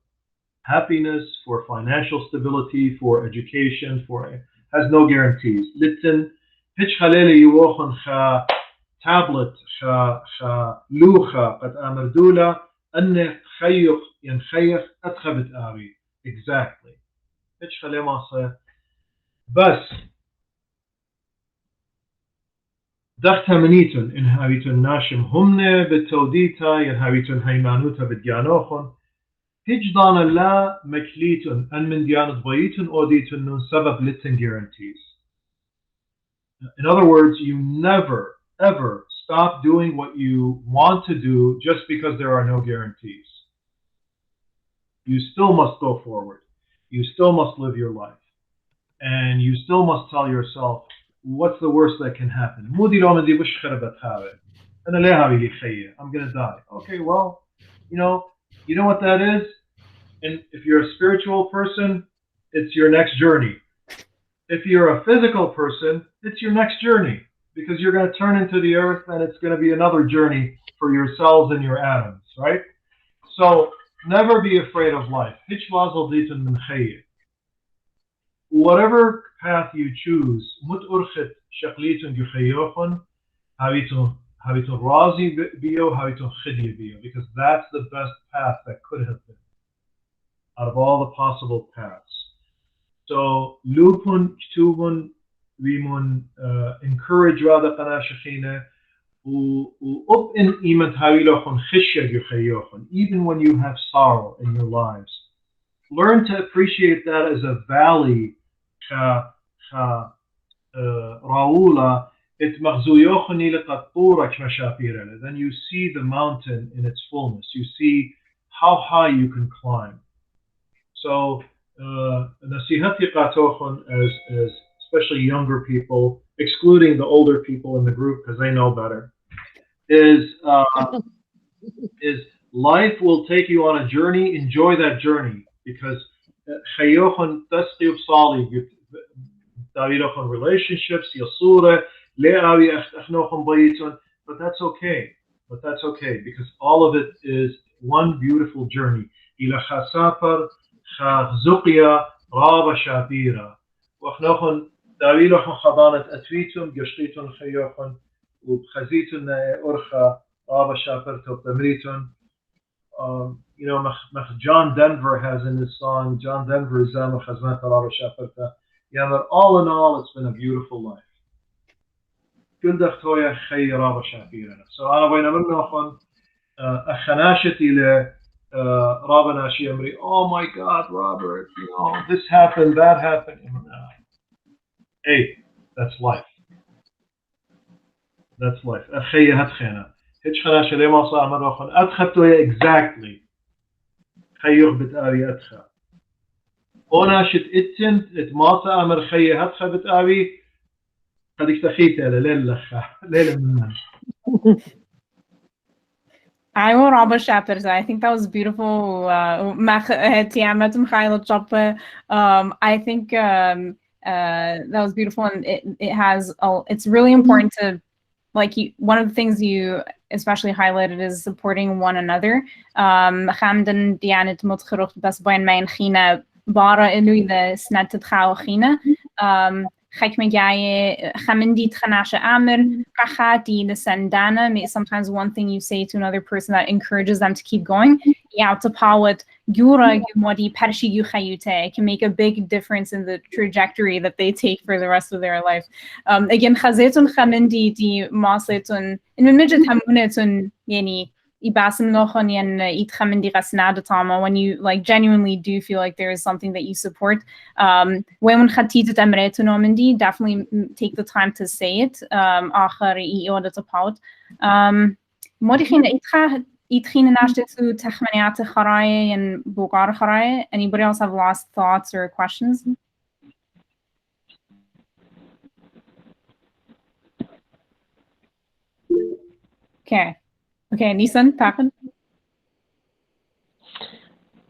happiness, for financial stability, for education, has no guarantees. Litten هيتش خلالي يوخن خا تابلت خا لوخا قد أمردولا أن خيخ ينخيخ أتخبت آبي exactly هيتش خلالي ماسة بس دختها منيتن إن هاويتن ناشم همنا بالتوديتا ين هاويتن هيمانوتا بديانوخن هجدان لا مكليتن أن من ديانة ضيتن أوديتن نون سبب لتن guarantees. In other words, you never ever stop doing what you want to do just because there are no guarantees. You still must go forward. You still must live your life. And you still must tell yourself, what's the worst that can happen? I'm going to die. Okay, well, you know what that is? And if you're a spiritual person, it's your next journey. If you're a physical person, it's your next journey, because you're going to turn into the earth and it's going to be another journey for your cells and your atoms, right? So never be afraid of life. Whatever path you choose, because that's the best path that could have been out of all the possible paths. So lupun ktubun vimun encourage rada qanashkhina u in iman hawilokhun khishya yukhayyokhun, even when you have sorrow in your lives. Learn to appreciate that as a valley raula it maghzuyokhni liqatturak mashapira. Then you see the mountain in its fullness. You see how high you can climb. So nasihati qatokhun as especially younger people, excluding the older people in the group because they know better, is life will take you on a journey. Enjoy that journey, because khayokhun tasqib sali dawirokhun relationships yasura le'awi akhnokhun bayitun, but that's okay. But that's okay, because all of it is one beautiful journey. Ila khasapar خزقيا راب شابيرا وخنوخن داويلوخن خضانة أتويتم قشقيتن خيوخن وبخزيتن أرخا راب شابرتو بمريتن. You know, John Denver has in his song, John Denver Zama Khazmata Raba Shaperta. Yeah, but all in all, it's been a beautiful life. Gundachtoya Khay Raba Shapira. So أنا بين منوخن أخناشتي ل Rabana Shiamri, oh my God, Robert, this happened, that happened. Hey, that's life. That's life. Exactly. I will Rabba chapters. I think that was beautiful. I think that was beautiful, and it has. It's really important to, like, one of the things you especially highlighted is supporting one another. Hamdan Diana Atureta bas bain mein khina bara inu the snat tkhao khina. Sometimes one thing you say to another person that encourages them to keep going. It can make a big difference in the trajectory that they take for the rest of their life. Again, when you like genuinely do feel like there is something that you support, definitely take the time to say it. Anybody else have last thoughts or questions? Okay, Nisan, Pakan.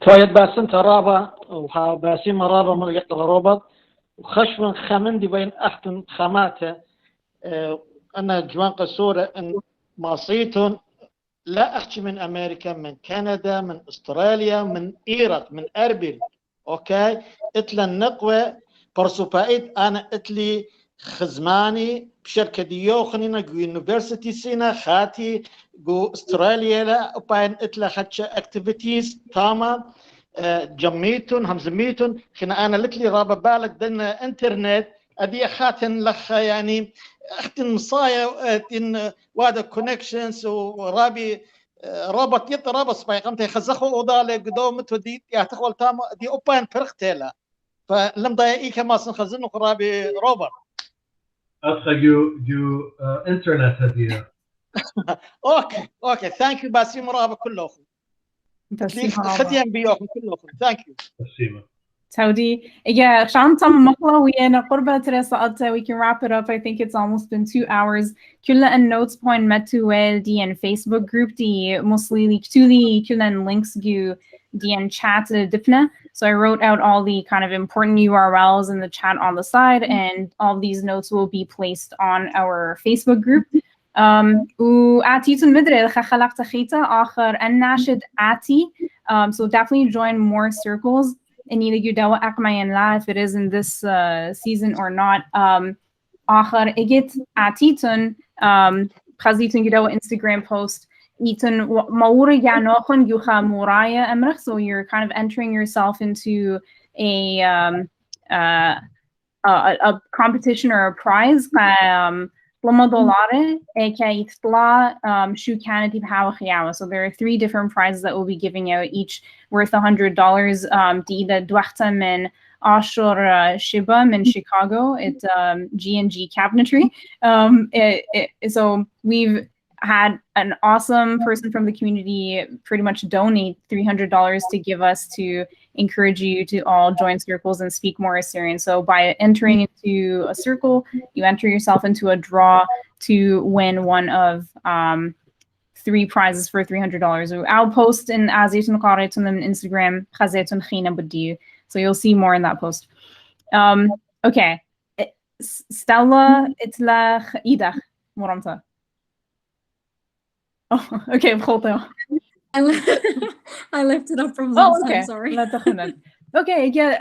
تويت باسن ترابا وها باسم مرابا من يقل روبط وخشوا خمندي بين أحتن خماته أنا جوان قصورة إن ماصيتهم لا أحكي من أمريكا من كندا من أستراليا من إيرق من أربيل أوكي إتلا النقوة برسوبايت أنا إتلي خزماني بشركة ديوخنينا جو يونيفرسيتي سينا خاتي جو أستراليا لا وبين إتلا خدشة أكتيفيتيز تمام جميتون همزميتون خنا أنا لتلي رابا بالك دنا إنترنت أدي خاتن لخ يعني اختن مصايا تن وادا كونكشنز ورابي رابط يط رابط سباي قمت يخزخوا وضالة قدوم تودي يعتقول تام دي أوبان برختلا فلم ضايقي كما سنخزنه رابي روبر أخا جو إنترنت هدية أوكي ثانك يو باسيم رابا كله خديم بيوكم كله ثانك يو بسيمة Taudi, yeah, Shanta Makla, we in a Qurba Teresa, we can wrap it up. I think it's almost been 2 hours. Kulla and notes point metuel di and Facebook group di mostly tuli kulla and links gu di and chat dipna. So I wrote out all the kind of important URLs in the chat on the side, and all these notes will be placed on our Facebook group. So definitely join more circles. And either you dawa akmayan la if it is in this season or not. Akhar igit atitun khazitun yudawa Instagram post itun maura yanokhun yuha muraya emrach. So you're kind of entering yourself into a competition or a prize. So there are 3 different prizes that we'll be giving out, each worth $100. Dwachta Ashur Shiba in Chicago. It's G&G Cabinetry. So we've had an awesome person from the community pretty much donate $300 to give us to encourage you to all join circles and speak more Assyrian. So by entering into a circle, you enter yourself into a draw to win one of 3 prizes for $300. I'll post in Azaytun Qaretun on Instagram, Khazaytun Khina Budiyu. So you'll see more in that post. Okay. Stella Itla Idach Moramta. Oh, okay, I left it up from last time, sorry. Okay, yeah,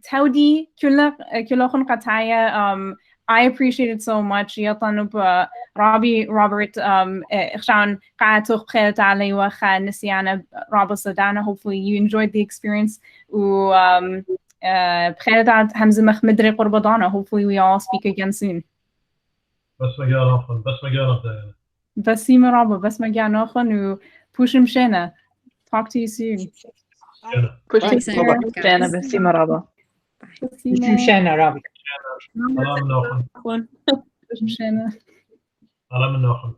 Taudi Kulokun Kataya, I appreciate it so much. Yatanup Rabi Robert Shan Qatuk Kheltali wa Nisiana Rabasadana. Hopefully you enjoyed the experience. Hopefully we all speak again soon. Basima Rabba, Basmaga Nochan, who Pushim Shena. Talk to you soon. Pushim Shena, Basima Rabba. Pushim Shena, Rabbi. Salam Nochan. Pushim Shena. Salam Nochan.